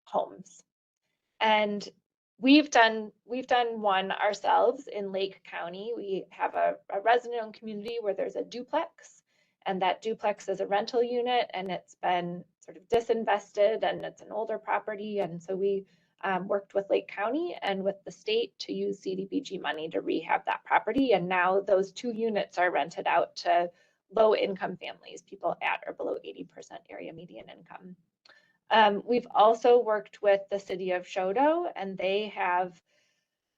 homes. And we've done one ourselves in Lake County. We have a resident-owned community where there's a duplex, and that duplex is a rental unit, and it's been sort of disinvested, and it's an older property. And so we worked with Lake County and with the state to use CDBG money to rehab that property. And now those 2 units are rented out to low-income families, people at or below 80% area median income. We've also worked with the city of Shodo, and they have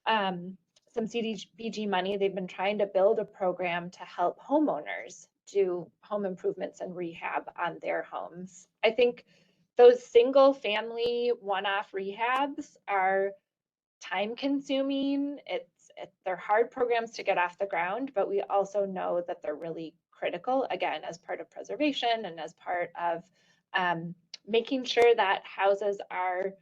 some CDBG money. They've been trying to build a program to help homeowners do home improvements and rehab on their homes. I think those single family one-off rehabs are time consuming. They're hard programs to get off the ground, but we also know that they're really critical, again, as part of preservation and as part of making sure that houses are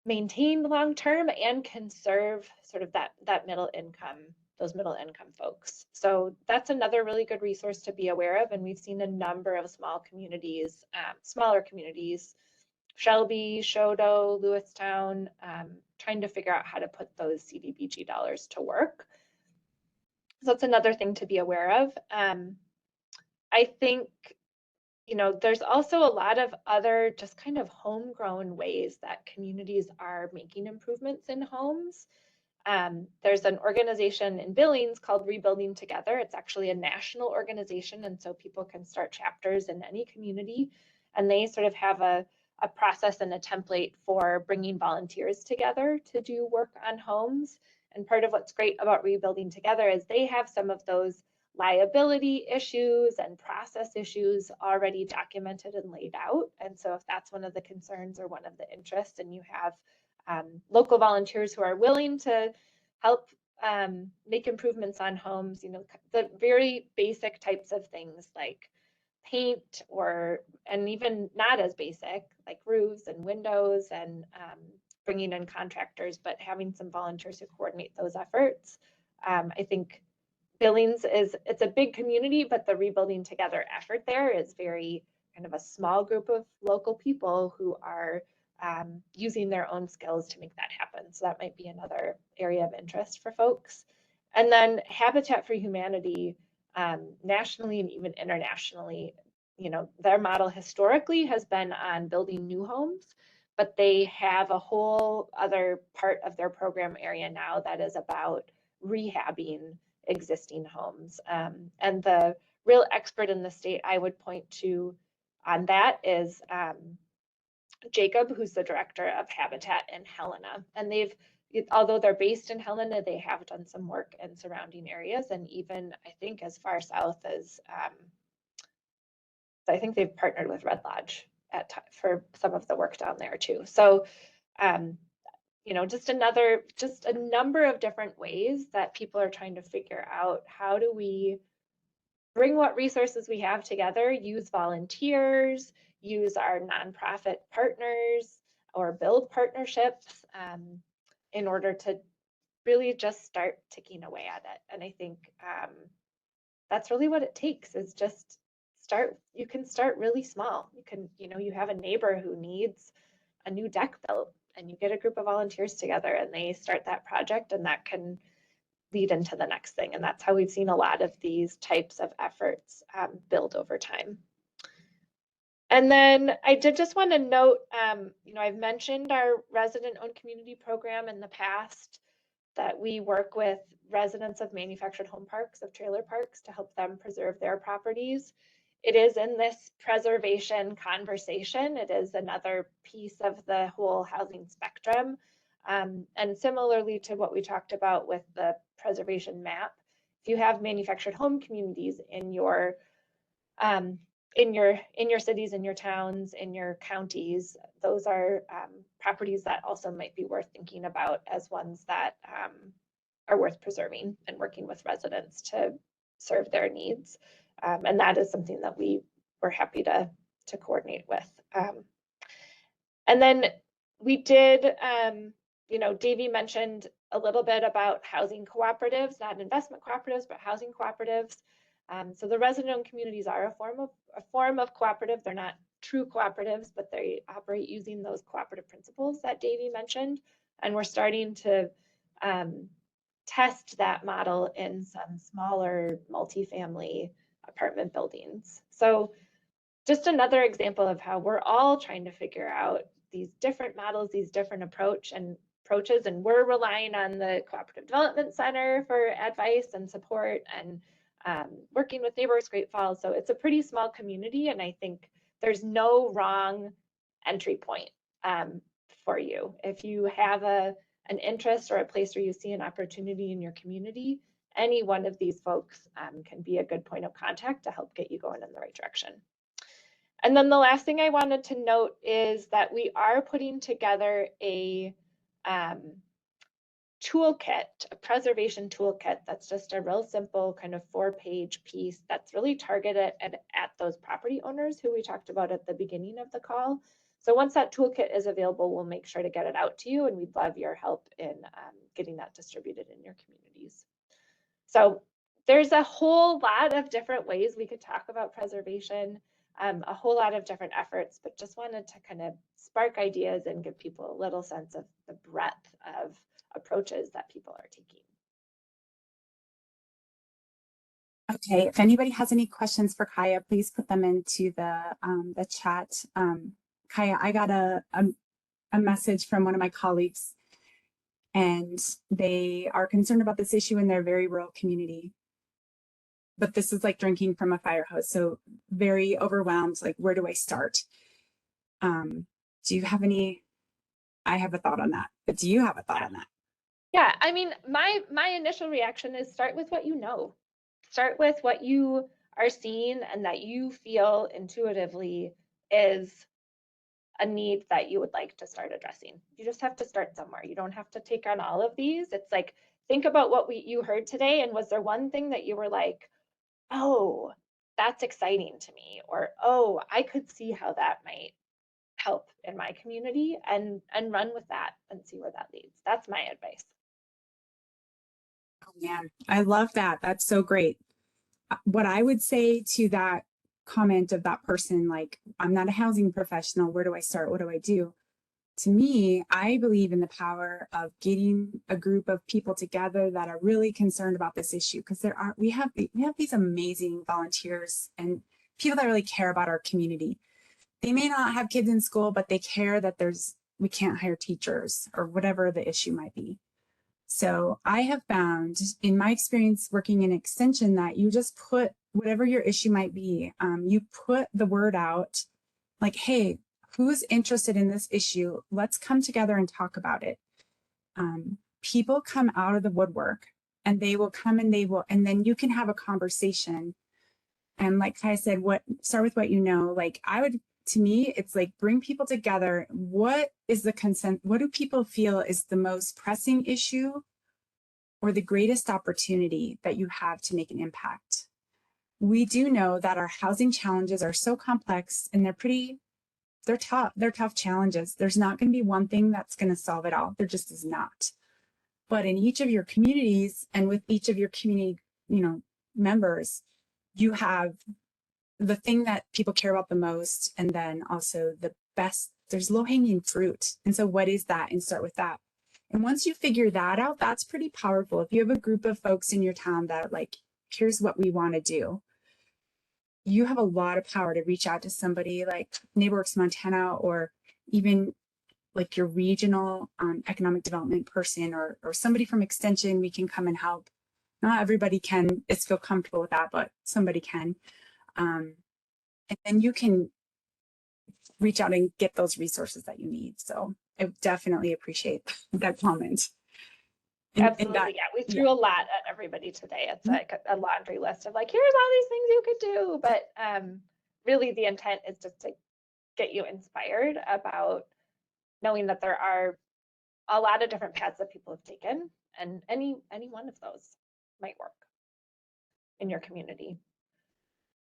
maintained long-term and can serve sort of that middle income, those middle income folks. So that's another really good resource to be aware of. And we've seen a number of smaller communities, Shelby, Shodo, Lewistown, trying to figure out how to put those CDBG dollars to work. So that's another thing to be aware of. I think, there's also a lot of other just kind of homegrown ways that communities are making improvements in homes. There's an organization in Billings called Rebuilding Together. It's actually a national organization, and so people can start chapters in any community, and they sort of have a process and a template for bringing volunteers together to do work on homes. And part of what's great about Rebuilding Together is they have some of those liability issues and process issues already documented and laid out. And so if that's one of the concerns or one of the interests, and you have local volunteers who are willing to help make improvements on homes, you know, the very basic types of things like paint, and even not as basic, like roofs and windows, and bringing in contractors, but having some volunteers who coordinate those efforts. I think Billings it's a big community, but the Rebuilding Together effort there is very kind of a small group of local people who are using their own skills to make that happen. So that might be another area of interest for folks. And then Habitat for Humanity, nationally and even internationally, you know, their model historically has been on building new homes, but they have a whole other part of their program area now that is about rehabbing existing homes. And the real expert in the state I would point to on that is Jacob, who's the director of Habitat in Helena. And although they're based in Helena, they have done some work in surrounding areas, and even I think as far south as I think they've partnered with Red Lodge for some of the work down there too. So you know, just a number of different ways that people are trying to figure out, how do we bring what resources we have together, use volunteers, use our nonprofit partners, or build partnerships in order to really just start ticking away at it. And I think that's really what it takes, is just you can start really small. You know, you have a neighbor who needs a new deck built, and you get a group of volunteers together and they start that project, and that can lead into the next thing. And that's how we've seen a lot of these types of efforts build over time. And then I did just want to note, you know, I've mentioned our resident-owned community program in the past, that we work with residents of manufactured home parks, of trailer parks, to help them preserve their properties. It is in this preservation conversation. It is another piece of the whole housing spectrum. And similarly to what we talked about with the preservation map, if you have manufactured home communities in your cities, in your towns, in your counties, those are properties that also might be worth thinking about as ones that are worth preserving and working with residents to serve their needs. And that is something that we were happy to coordinate with. And then we did, you know, Davey mentioned a little bit about housing cooperatives, not investment cooperatives, but housing cooperatives. So the resident-owned communities are a form of cooperative. They're not true cooperatives, but they operate using those cooperative principles that Davey mentioned. And we're starting to test that model in some smaller multifamily apartment buildings. So just another example of how we're all trying to figure out these different models, these different approaches, and we're relying on the Cooperative Development Center for advice and support, and working with Neighborworks Great Falls. So it's a pretty small community, and I think there's no wrong entry point for you. If you have an interest or a place where you see an opportunity in your community, any one of these folks can be a good point of contact to help get you going in the right direction. And then the last thing I wanted to note is that we are putting together a toolkit, a preservation toolkit that's just a real simple kind of 4-page piece that's really targeted at those property owners who we talked about at the beginning of the call. So once that toolkit is available, we'll make sure to get it out to you, and we'd love your help in getting that distributed in your communities. So there's a whole lot of different ways we could talk about preservation, a whole lot of different efforts, but just wanted to kind of spark ideas and give people a little sense of the breadth of approaches that people are taking. Okay, if anybody has any questions for Kaya, please put them into the chat. Kaya, I got a message from one of my colleagues, and they are concerned about this issue in their very rural community. But this is like drinking from a fire hose, so very overwhelmed, like, where do I start? Do you have any? I have a thought on that, but do you have a thought on that? Yeah, I mean, my initial reaction is start with what you know. start with what you are seeing and that you feel intuitively is a need that you would like to start addressing. You just have to start somewhere. You don't have to take on all of these. It's like, think about what you heard today, and was there one thing that you were like, oh, that's exciting to me, or oh, I could see how that might help in my community, and run with that and see where that leads. That's my advice. Oh man, I love that. That's so great. What I would say to that comment of that person, like, I'm not a housing professional, where do I start? What do I do? To me, I believe in the power of getting a group of people together that are really concerned about this issue, because we have these amazing volunteers and people that really care about our community. They may not have kids in school, but they care that we can't hire teachers or whatever the issue might be. So I have found in my experience working in extension that you just put whatever your issue might be, you put the word out like, hey, who's interested in this issue? Let's come together and talk about it. People come out of the woodwork and they will come and and then you can have a conversation. And like I said, start with what you know. Like to me, it's like bring people together. What is the consent? What do people feel is the most pressing issue or the greatest opportunity that you have to make an impact? We do know that our housing challenges are so complex and they're tough. They're tough challenges. There's not going to be one thing that's going to solve it all. There just is not. But in each of your communities and with each of your community, members, you have the thing that people care about the most, and then also the best. There's low-hanging fruit. And so what is that? And start with that. And once you figure that out, that's pretty powerful. If you have a group of folks in your town that like, here's what we want to do, you have a lot of power to reach out to somebody like NeighborWorks Montana, or even like your regional economic development person, or somebody from extension. We can come and help. Not everybody can feel comfortable with that, but somebody can. And then you can reach out and get those resources that you need. So I definitely appreciate that comment. Absolutely. Yeah, we threw a lot at everybody today. It's like a laundry list of like, here's all these things you could do. But really the intent is just to get you inspired about knowing that there are a lot of different paths that people have taken, and any one of those might work in your community.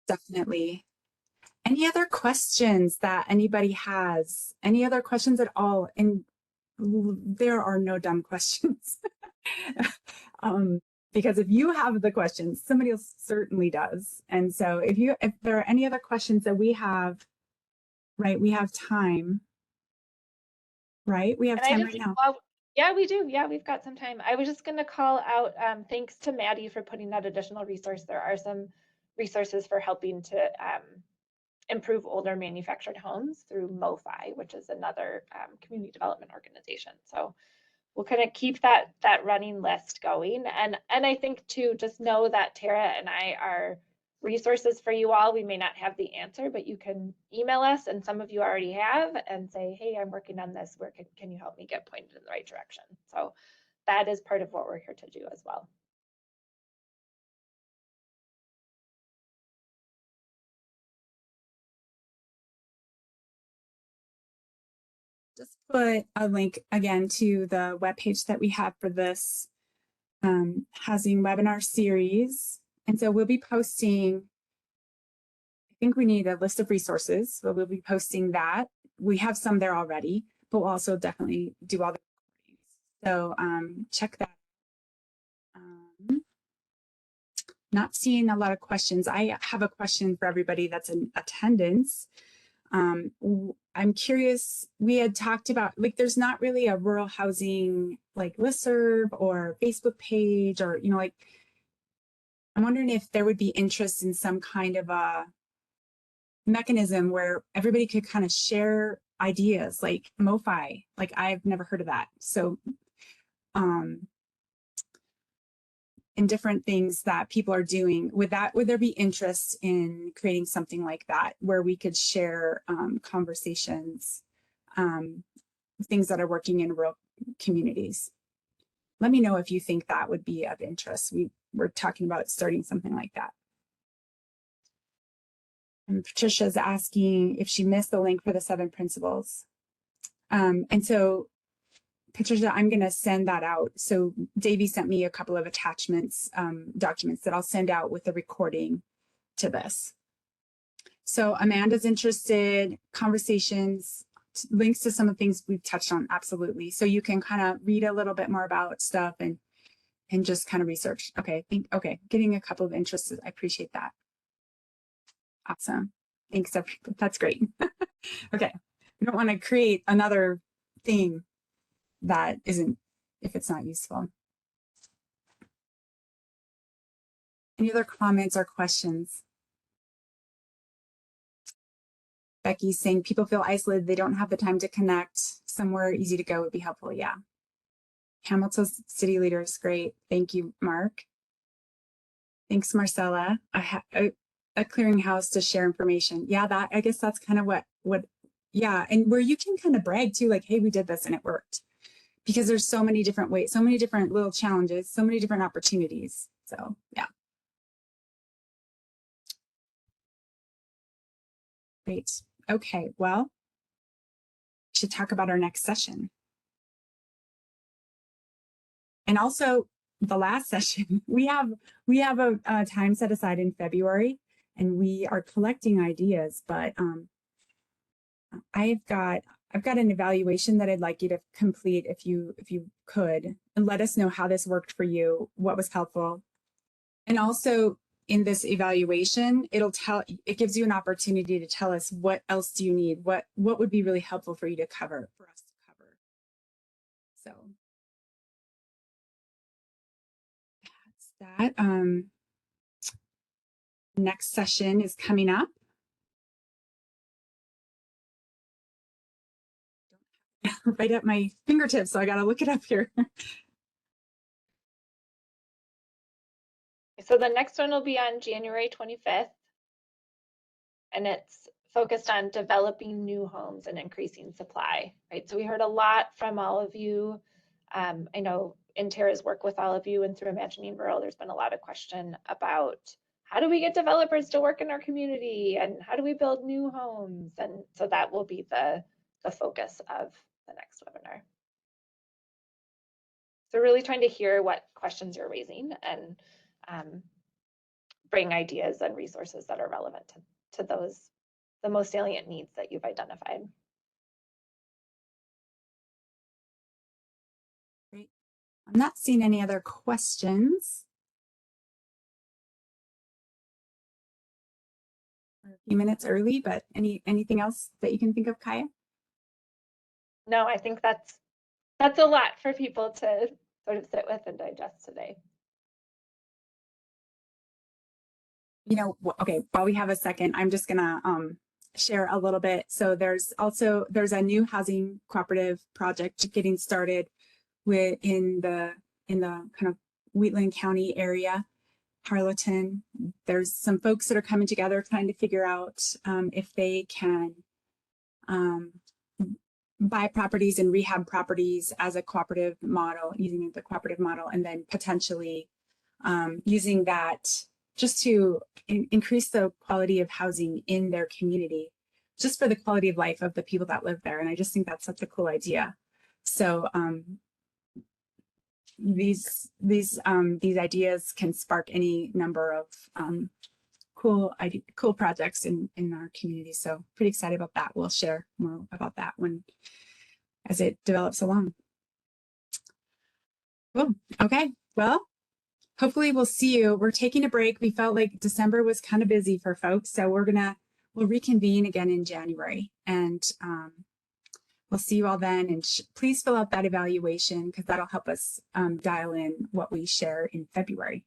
Definitely. Any other questions that anybody has? Any other questions at all? And there are no dumb questions. Because if you have the questions, somebody else certainly does. And so if there are any other questions that we have, right, we have time, right? We have time right now. Yeah, we do. Yeah, we've got some time. I was just going to call out, thanks to Maddie for putting that additional resource. There are some resources for helping to improve older manufactured homes through MoFi, which is another community development organization. So we'll kind of keep that running list going. And I think too, just know that Tara and I are resources for you all. We may not have the answer, but you can email us, and some of you already have, and say, hey, I'm working on this. Where can you help me get pointed in the right direction? So that is part of what we're here to do as well. Just put a link again to the webpage that we have for this housing webinar series. And so we'll be posting, I think we need a list of resources, so we'll be posting that. We have some there already, but we'll also definitely do all the recordings. So check that. Not seeing a lot of questions. I have a question for everybody that's in attendance. I'm curious, we had talked about, like, there's not really a rural housing like listserv or Facebook page, or, like, I'm wondering if there would be interest in some kind of a mechanism where everybody could kind of share ideas, like MoFi. Like, I've never heard of that. So, in different things that people are doing, would there be interest in creating something like that where we could share things that are working in rural communities? let me know if you think that would be of interest. We're talking about starting something like that. And Patricia's asking if she missed the link for the 7 principles. And so Patricia, I'm going to send that out. So Davey sent me a couple of attachments, documents that I'll send out with the recording to this. So Amanda's interested, conversations, links to some of the things we've touched on, absolutely. So you can kind of read a little bit more about stuff and just kind of research. Okay, okay, getting a couple of interests. I appreciate that. Awesome. Thanks, everybody. That's great. Okay, we don't want to create another thing that isn't, if it's not useful. Any other comments or questions? Becky's saying people feel isolated. They don't have the time to connect. Somewhere easy to go would be helpful. Yeah. Hamilton city leaders. Great. Thank you, Mark. Thanks, Marcella. A clearinghouse to share information. Yeah, that, I guess that's kind of what, yeah. And where you can kind of brag too, like, hey, we did this and it worked. Because there's so many different ways, so many different little challenges, so many different opportunities. So yeah. Great. Okay, well, we should talk about our next session. And also the last session, we have a time set aside in February, and we are collecting ideas, but I've got an evaluation that I'd like you to complete if you could, and let us know how this worked for you, what was helpful. And also in this evaluation, it gives you an opportunity to tell us what else do you need, what would be really helpful for you to cover, for us to cover. So that's that. Next session is coming up. Right at my fingertips, so I got to look it up here. So the next one will be on January 25th, and it's focused on developing new homes and increasing supply, right? So we heard a lot from all of you. I know in Tara's work with all of you and through Imagining Rural, there's been a lot of question about how do we get developers to work in our community and how do we build new homes? And so that will be the focus of the next webinar. So really trying to hear what questions you're raising and bring ideas and resources that are relevant to those, the most salient needs that you've identified. Great. I'm not seeing any other questions. We're a few minutes early, but anything else that you can think of, Kaya? No, I think that's a lot for people to sort of sit with and digest today. You know, okay, while we have a second, I'm just gonna share a little bit. So there's a new housing cooperative project getting started in the kind of Wheatland County area, Harleton. There's some folks that are coming together trying to figure out if they can buy properties and rehab properties as a cooperative model, using the cooperative model, and then potentially using that just to increase the quality of housing in their community, just for the quality of life of the people that live there. And I just think that's such a cool idea. So these ideas can spark any number of cool projects in our community. So pretty excited about that. We'll share more about that as it develops along. Cool. Okay. Well, hopefully we'll see you. We're taking a break. We felt like December was kind of busy for folks, so we'll reconvene again in January, and we'll see you all then. And please fill out that evaluation, because that'll help us dial in what we share in February.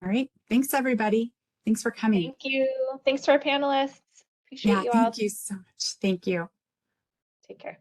All right. Thanks, everybody. Thanks for coming. Thank you. Thanks to our panelists. Appreciate you all. Thank you so much. Thank you. Take care.